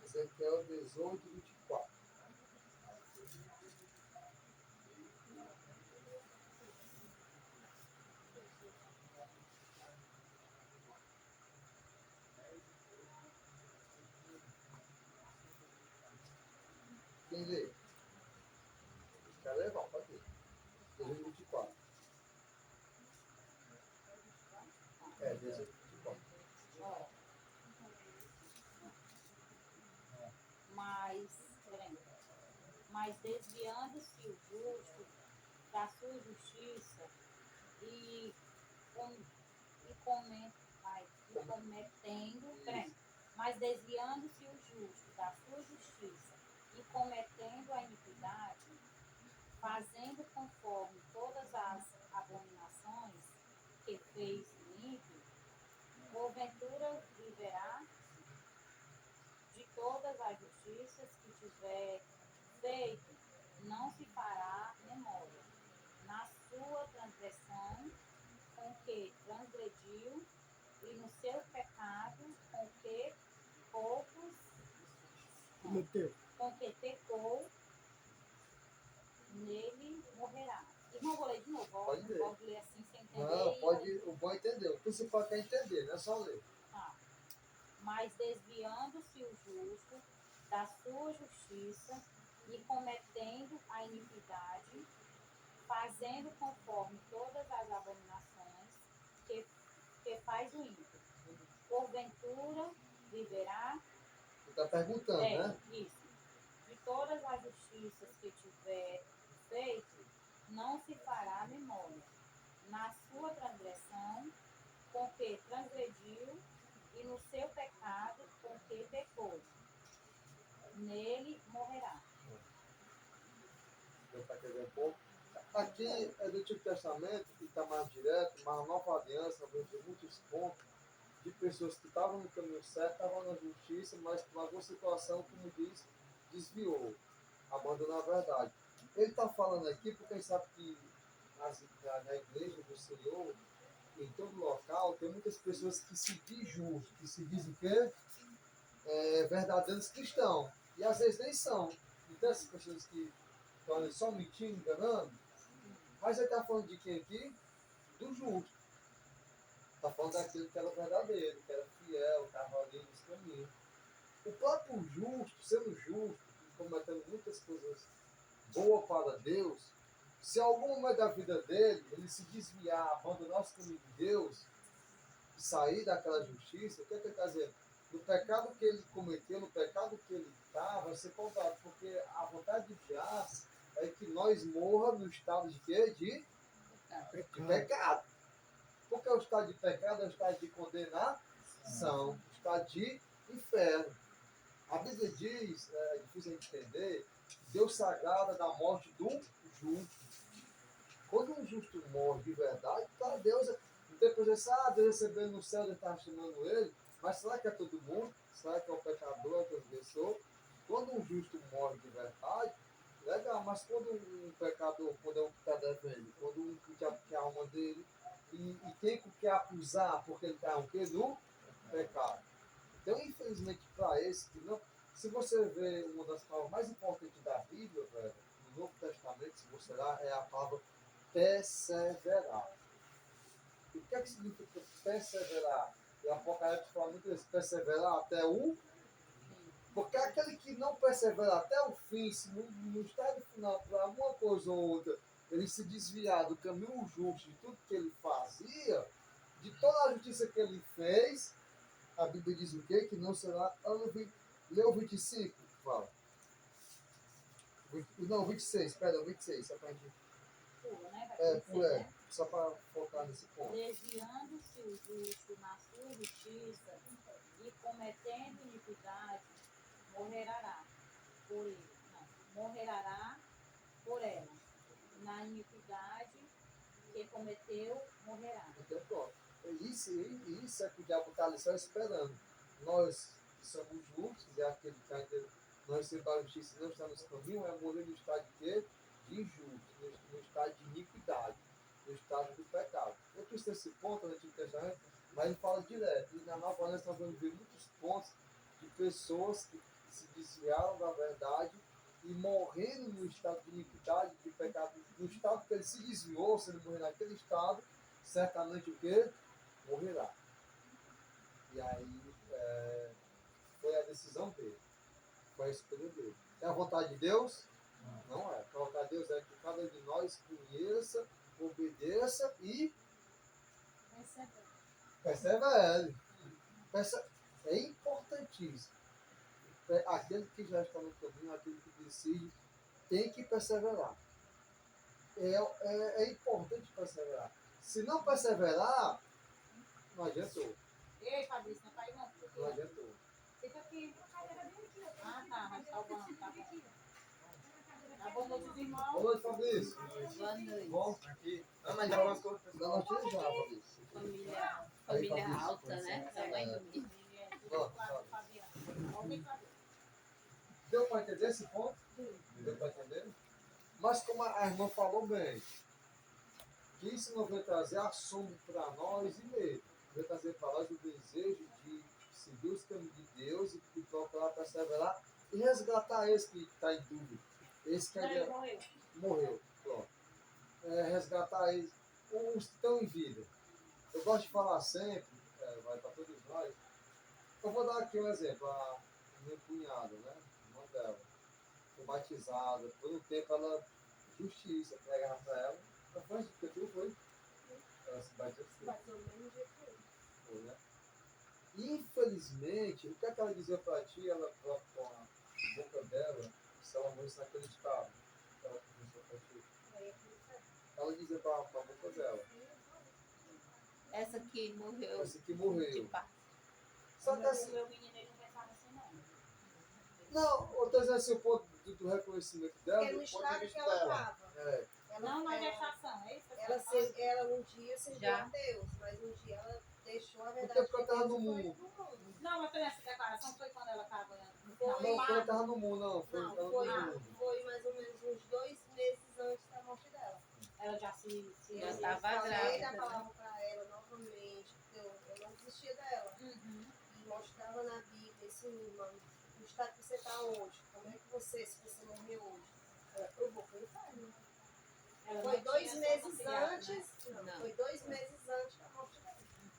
Ezequiel 18, 24. Quem lê? Quer ler? Não, pode ler. 18, 24. É, 18, 24. Ó. Peraí. Mas desviando-se o justo da sua justiça e, cometendo, peraí. Mas desviando-se o justo da sua justiça e cometendo a iniquidade, fazendo conforme todas as abominações que fez o ímpio, porventura viverá de todas as justiças que tiver feito, não se fará memória. Na sua transgressão, com que transgrediu, e no seu pecado, com que pecou, nele morrerá. Irmão, vou ler de novo. Pode ler. Pode ler assim sem entender. Não, pode, o bom é entender. O principal é entender, não é só ler. Mas desviando-se o justo da sua justiça e cometendo a iniquidade, fazendo conforme todas as abominações que faz o ímpio, porventura viverá. Está perguntando, né? Isso. De todas as justiças que tiver feito, não se fará memória. Na sua transgressão, com que transgrediu, e no seu pecado, com que pecou, nele morrerá. Deu para entender um pouco? Aqui é do Antigo Testamento, que está mais direto, mas a Nova Aliança vem de muitos pontos de pessoas que estavam no caminho certo, estavam na justiça, mas por alguma situação, como diz, desviou, abandonou a verdade. Ele está falando aqui porque ele sabe que na igreja do Senhor, em todo local, tem muitas pessoas que se dizem justos, que se dizem que verdadeiros cristãos, e às vezes nem são. Então essas pessoas que estão só mentindo, enganando, mas ele está falando de quem aqui? Do justo. Está falando daquele que era verdadeiro, que era fiel, que estava ali nesse caminho. O próprio justo, sendo justo, cometendo muitas coisas boas para Deus, se em algum momento da vida dele, ele se desviar, abandonar os caminhos de Deus, sair daquela justiça, o que ele está dizendo? No pecado que ele cometeu, no pecado que ele está, vai ser contado, porque a vontade de Deus é que nós morra no estado de quê? De pecado. Porque o estado de pecado é o estado de condenação, o estado de inferno. A Bíblia diz, é difícil de entender, Deus sagrada da morte do justo. Quando um justo morre de verdade, tá, Deus, depois Deus recebendo no céu, Deus está chamando ele, mas será que é todo mundo? Será que é o pecador, é a pessoa? Quando um justo morre de verdade, legal, mas quando um pecador, quando é um que está devendo, quando um que quer a alma dele, e tem que quer acusar porque ele está no pecado. Então, infelizmente, para esse que não. Se você vê uma das palavras mais importantes da Bíblia, velho, no Novo Testamento, se você lá, é a palavra perseverar. E o que é que significa perseverar? E a Apocalipse fala muito isso, perseverar até o. Porque aquele que não persevera até o fim, se no estado final, por alguma coisa ou outra, ele se desviar do caminho justo, de tudo que ele fazia, de toda a justiça que ele fez, a Bíblia diz o quê? Que não será Lê o 25, fala. Não, 26, perdão, 26, só pra gente. Pula, né? Vai É, crescer, né? só pra focar nesse ponto. Desviando-se o justo na sua justiça e cometendo iniquidade, morrerá por ele. Não, morrerá por ela. Na iniquidade que cometeu, morrerá. Então, pronto. Isso é que o diabo está ali só esperando. Nós que somos justos, e aquele que está inteiro, nós sempre a justiça não está nos caminhos, é morrer no estado de quê? De injusto, no estado de iniquidade, no estado do pecado. Eu trouxe esse ponto no Antigo Testamento, mas ele fala direto. E na Nova Aliança nós vamos ver muitos pontos de pessoas que se desviaram da verdade e morrendo no estado de iniquidade, de pecado, no estado que ele se desviou, se ele morrer naquele estado, certamente o quê? Morrerá. E aí foi a decisão dele, foi a escolha dele. É a vontade de Deus? Não é. A vontade de Deus é que cada um de nós conheça, obedeça e persevere. É importantíssimo. Aquele que já está no caminho, aquele que decide, tem que perseverar. É importante perseverar. Se não perseverar, não adiantou. Ei, Fabrício, não cai não. Não adiantou. Fica aqui. Ah, tá, mas tá bom, tá bom. Tá bom, meus irmãos. Boa noite, Fabrício. Boa noite. Bom, aqui. Mas já umas coisas. Não, nós temos já, Fabrício. Família alta, né? Tamanho do menino. Deu para entender esse ponto? Deu para entender? Mas como a irmã falou bem, que isso não veio trazer assunto para nós e medo. Veio trazer para nós o desejo de seguir os caminhos de Deus e procurar perseverar e resgatar esse que está em dúvida. Esse que ainda morreu. Pronto. Resgatar eles, os que estão em vida. Eu gosto de falar sempre, vai para todos nós. Eu vou dar aqui um exemplo. A minha cunhada, né? Irmã dela, foi batizada. Por um tempo ela, justiça, pregava para ela. Não foi isso que tu foi? Ela se batizou. Foi, né? Infelizmente, o que é que ela dizia para ti? Ela, com a boca dela, se ela não naquele estado, ela começou para ti. Ela dizia para a boca dela. Essa que morreu. Essa que morreu. De parto. Só que assim. O meu menino ele não pensava assim, não. Não, eu estou dizendo assim, o ponto do reconhecimento dela. Porque no do ponto de estado vista que ela dela. estava. Não na gestação, é isso? Ela um dia serviu Já. a Deus, mas um dia ela deixou a Porque verdade ela estava no e foi mundo. pro mundo. Não, mas foi essa declaração, foi quando ela estava no Foi. Não, quando ela estava no mundo, não. Foi Não, quando foi, ela no mundo. foi mais ou menos uns 2 meses antes da morte dela. Ela já se Já Eu estava falei grávida, da né? palavra para ela novamente, porque eu não desistia dela. Uhum. E mostrava na Bíblia, esse mano, o estado que você está hoje, como é que você, se você morrer hoje, eu vou pro inferno. Ela Foi não 2 tinha meses conciliado, né? antes, Não. foi 2 meses antes da morte dela.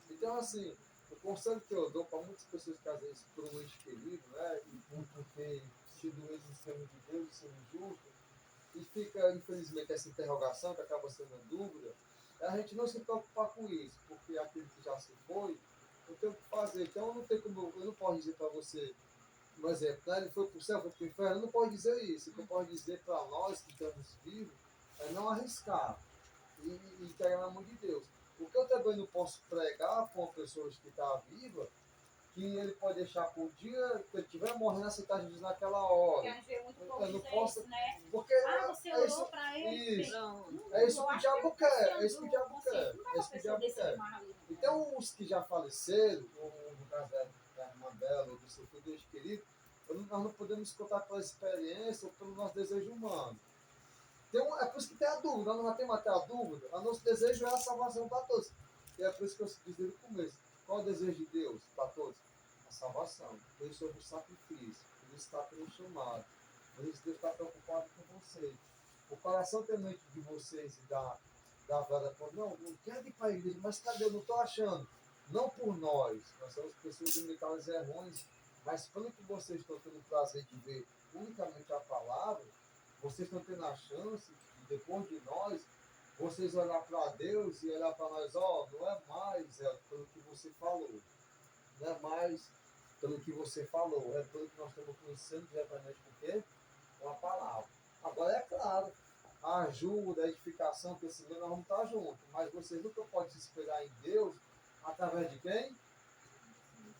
Então, assim, o conselho que eu dou para muitas pessoas que às vezes por um ente querido, né, e por ter sido eles no caminho de Deus e sendo justo, e fica, infelizmente, essa interrogação que acaba sendo uma dúvida, é a gente não se preocupar com isso, porque aquele que já se foi, eu tenho que fazer. Então, eu não posso dizer para você, por exemplo, né, ele foi para o céu, foi para o inferno, eu não posso dizer isso. O que eu posso dizer para nós que estamos vivos é não arriscar e entregar na mão de Deus. O que eu também não posso pregar para uma pessoa que está viva, que ele pode deixar por dia, que ele estiver morrendo, aceitar Jesus naquela Porque a hora. gente vê muito pouco Eu não dizer posso, isso, né? porque Ah, você é orou isso, pra ele? isso. Pronto. É isso Eu que o acho diabo que quer, eu é isso que o diabo você quer, não é vai isso que o pessoa diabo desse quer. mar ali, né? Então, os que já faleceram, no caso da irmã dela, ou do seu filho Deus querido, nós não podemos contar pela experiência ou pelo nosso desejo humano. É por isso que tem a dúvida, nós não temos até a dúvida, o nosso desejo é a salvação para todos. E é por isso que eu disse desde o começo, qual é o desejo de Deus para todos? A salvação. Por isso houve o sacrifício, por isso está pelo chamado, por isso Deus está preocupado com vocês. O coração temente de vocês e da verdade, não, eu quero ir para a igreja, mas cadê? Eu não estou achando. Não por nós somos pessoas limitadas e errôneas, mas pelo que vocês estão tendo o prazer de ver unicamente a palavra, vocês estão tendo a chance, de, depois de nós, vocês olhar para Deus e olhar para nós, não é mais pelo que você falou, não é mais pelo que você falou, é pelo que nós estamos conhecendo diretamente com o quê? Com a palavra. Agora é claro, a ajuda, a edificação, o crescimento, nós vamos estar juntos. Mas vocês nunca podem se esperar em Deus através de quem?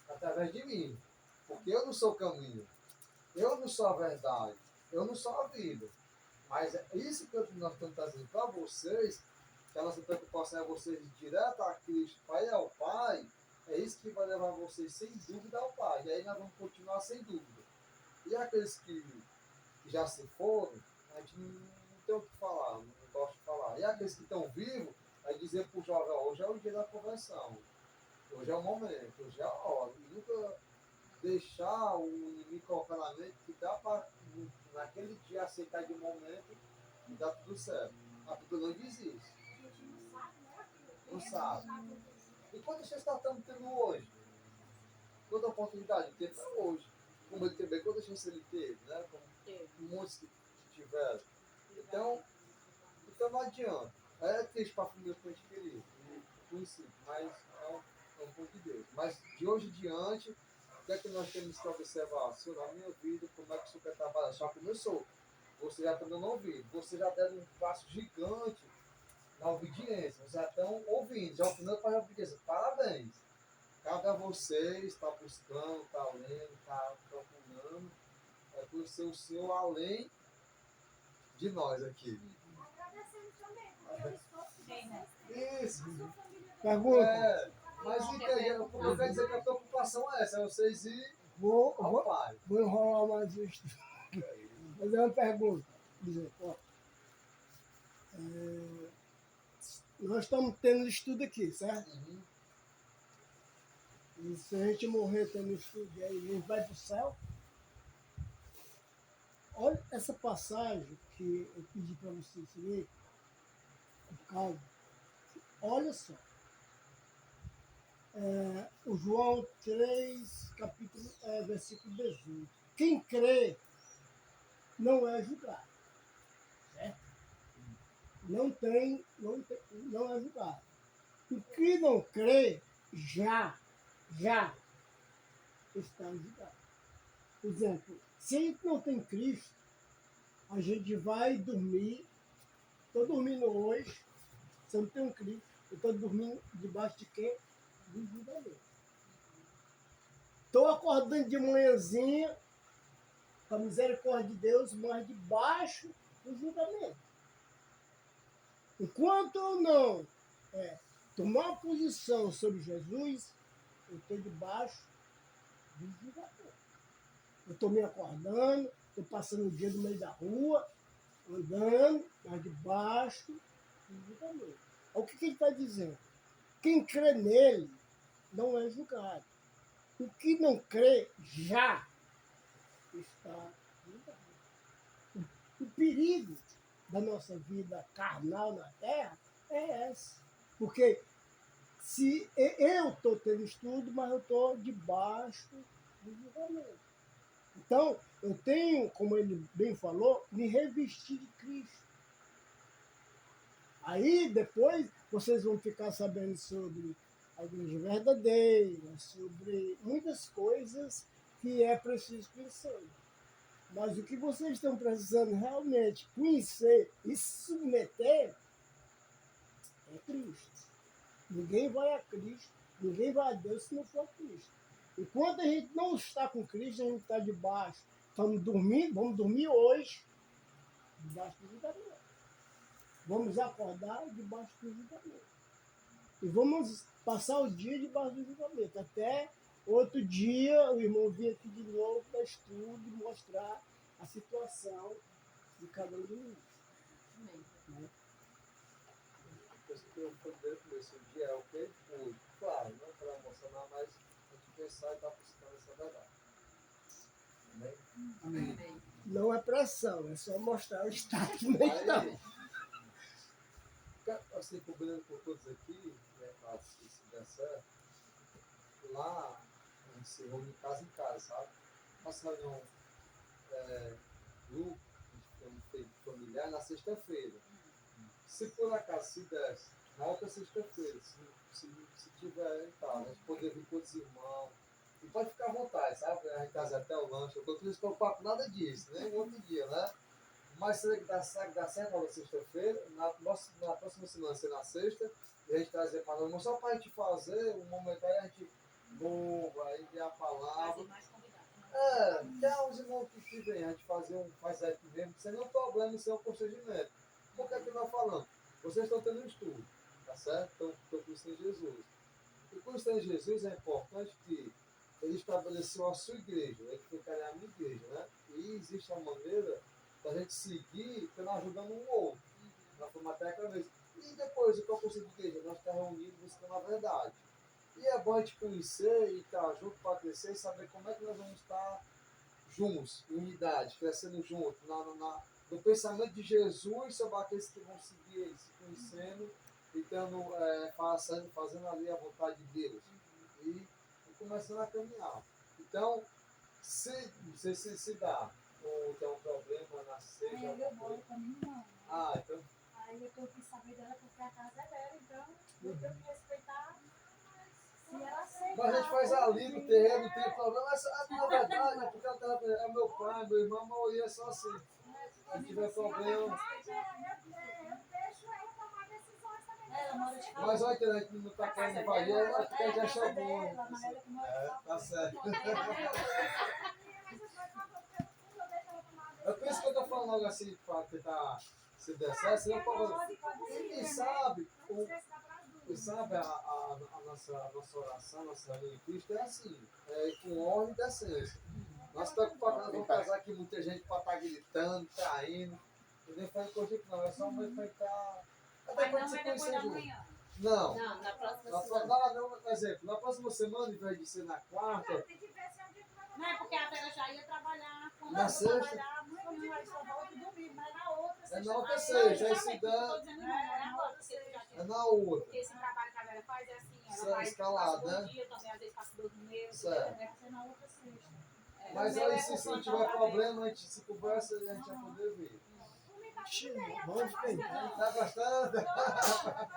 Através de mim. Porque eu não sou o caminho. Eu não sou a verdade. Eu não sou a vida. Mas é isso que nós estamos trazendo para vocês, que a nossa preocupação é vocês ir direto a Cristo, para ir ao Pai, é isso que vai levar vocês sem dúvida ao Pai. E aí nós vamos continuar sem dúvida. E aqueles que já se foram, a gente não tem o que falar, não gosta de falar. E aqueles que estão vivos, aí dizer para o jovem, ó, hoje é o dia da conversão. Hoje é o momento, hoje é a hora. E nunca deixar o inimigo colocar na mente que dá para, naquele dia, aceitar de momento e dá tudo certo. A Bíblia não diz isso. A gente não sabe, né? Não sabe. E quantas chances nós estamos tendo hoje? Quanta oportunidade ele teve hoje? Como ele teve, quantas chances ele teve, né? Como muitos que tiveram. Então não adianta. É triste para a família que a gente queria, princípio, mas é um pouco de Deus. Mas de hoje em diante, o que é que nós temos que observar? Senhor, na minha vida, como é que o Senhor quer trabalhar? Já começou. Você já está dando ouvido. Você já deu um passo gigante na obediência. Vocês já estão ouvindo. Já o primeiro passo da obediência. Parabéns. Cabe a vocês estar buscando, estar lendo, estar procurando. É conhecer o Senhor além de nós aqui. Agradecendo também, porque o esforço de vocês, Isso. a sua família É, mas entende, eu quero dizer que a preocupação é essa, é vocês ir Vou ao Pai. enrolar mais isso. Fazer uma pergunta. Dizer, ó, nós estamos tendo estudo aqui, certo? Uhum. E se a gente morrer tendo estudo, aí a gente vai para o céu. Olha essa passagem que eu pedi para vocês ler, com calma. Olha só. O João 3, versículo 18. Quem crê não é julgado. Certo? Não é julgado. O que não crê já está julgado. Por exemplo, se a gente não tem Cristo, a gente vai dormir. Estou dormindo hoje, se eu não tenho Cristo, eu estou dormindo debaixo de quê? Do julgamento. Estou acordando de manhãzinha, com a misericórdia de Deus, mas debaixo do julgamento. Enquanto eu não tomar uma posição sobre Jesus, eu estou debaixo do julgamento. Eu estou me acordando, estou passando o dia no meio da rua, andando, mas debaixo do julgamento. O que ele está dizendo? Quem crê nele não é julgado. O que não crê já está julgado. O perigo da nossa vida carnal na terra é esse. Porque se eu estou tendo estudo, mas eu estou debaixo do julgamento. Então, eu tenho, como ele bem falou, me revestir de Cristo. Aí, depois, vocês vão ficar sabendo sobre a igreja verdadeira, sobre muitas coisas que é preciso conhecer. Mas o que vocês estão precisando realmente conhecer e submeter é Cristo. Ninguém vai a Cristo, ninguém vai a Deus se não for Cristo. Enquanto a gente não está com Cristo, a gente está debaixo. Estamos dormindo, vamos dormir hoje, debaixo do julgamento. Vamos acordar debaixo do julgamento. E vamos passar o dia debaixo do julgamento. Até outro dia o irmão vir aqui de novo para estudo e mostrar a situação de cada um de nós. Né? O primeiro começo do dia é o quê? Hoje. Claro, não para emocionar, mas a gente pensar e estar buscando essa verdade. Amém? Amém. Não é pressão, é só mostrar o status mental. Aí, assim, cobrindo por todos aqui, né, para se der certo, lá a gente se reúne em casa, sabe? Nossa reunião grupo, a gente tem um feito familiar na sexta-feira. Se por acaso se desse, na outra sexta-feira, se tiver, tá, a gente poder vir com os irmãos, E pode ficar à vontade, sabe? A gente trazer até o lanche. Eu tô triste preocupado com nada disso, nem um outro dia, né? Mas será que dá certo na sexta-feira? Na próxima semana, ser na sexta, e a gente trazer para nós, só para a gente fazer um momento aí, a gente louva, aí vê a palavra. Fazer mais convidados, né? Tem uns irmãos que vem, a gente faz aqui mesmo, sem nenhum problema, sem um constrangimento. Por que é que nós falamos? Vocês estão tendo um estudo, tá certo? Estão conhecendo Jesus. E conhecendo Jesus é importante que ele estabeleceu a sua igreja, ele ficaria a minha igreja, né? E existe uma maneira da gente seguir, ajudando um outro, na forma até cada vez. E depois, o que eu consigo de igreja? Nós estamos reunidos buscando a verdade. E é bom a gente conhecer e estar junto para crescer e saber como é que nós vamos estar juntos, em unidade, crescendo juntos, no pensamento de Jesus sobre aqueles que vão seguir ele, se conhecendo e fazendo ali a vontade de Deus. E começando a caminhar. Então, se dá, ou tem um problema na seja. Eu moro com a minha irmã. Então. Aí eu tenho que saber dela porque a casa é dela, então eu tenho que respeitar se ela aceitar. Mas a gente faz ali no terreno, não tem problema. Na verdade, é porque é meu pai, meu irmão, mas é só assim. Se tiver problema. Eu deixo ela tomar decisões também. Mas olha que a gente não está querendo invadir, ela quer que acha bom. Tá certo. É por isso que eu estou falando logo assim, para tentar se der certo, senão quem sabe, a nossa oração, a nossa vida em Cristo é assim, com ordem e decência. Nós estamos preocupados, vamos casar aqui muita gente para estar gritando, caindo, e nem faz coisa que não, é só um momento para estar. Até quando você conhecer junto. Não, na próxima semana. Por exemplo, na próxima semana, ao invés de ser na quarta. Não é porque a Vera já ia trabalhar, quando Na eu sexta? trabalhar amanhã, aí só volta domingo, mas na outra É na outra sexta. sexta, aí se dá. É na outra. Porque esse trabalho que a Vera faz é assim, Isso ela é faz escalado, passa né? um dia, também às vezes passa 2 no meu. Certo. Vai ser na outra sexta. Mas aí, se não tiver problema, a gente se conversa e a gente vai poder ver. Vamos tentar. Tá gostando? Tá.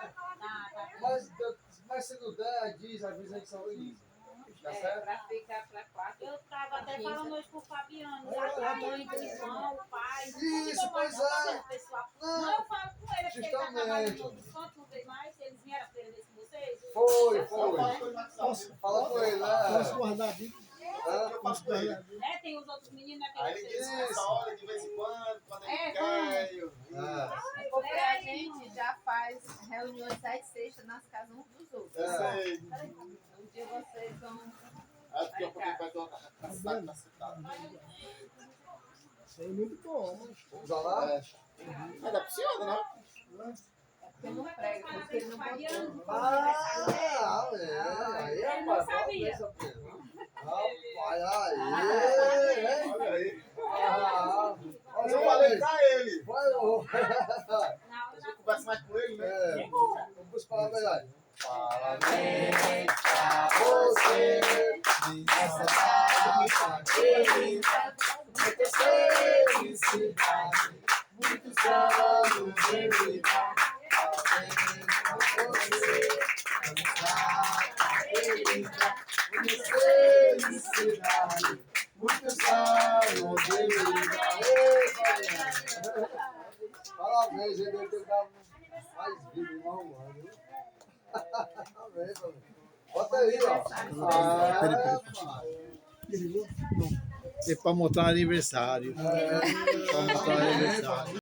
Mas se não der, avisa, a gente só organiza. Tá certo? Pra ficar pra 4. Eu estava até falando hoje pro Fabiano, É, a mãe do irmão, o pai. Isso, pois é. Pessoal. Não. Não, eu falo com ele, porque ele está Justamente. trabalhando em outros cantos, não vez mais. Eles vieram a feira desse com vocês? Foi. Posso, Fala com ele, posso né? guardar a Bíblia? Eu faço com ele. Tem os outros meninos, né? Aí ele diz essa hora de vez em quando ele É, quer. eu- Porque a gente já faz reuniões às sextas nas casas uns dos outros. Eu sei. Um dia vocês vão. Acho que eu vou vai tornar tá sentado. Isso aí é muito bom. Vamos lá? Mas dá pra senhora, não? Porque não prega, porque ele não botou. Aí, Ele não sabia. Rapaz, aí. Olha aí. Olha, Eu falei pra ele. Vai, ô. A gente conversa mais com ele, né? Vamos buscar a verdade. Parabéns pra você nessa data querida. Muitas felicidades, muitos anos de vida. Parabéns pra você nessa data querida. Muitas felicidades, muitos anos de vida. Parabéns, ele deve ter dado mais vida, irmão, mano. Bota aí, ó. É para mostrar aniversário. Para mostrar aniversário.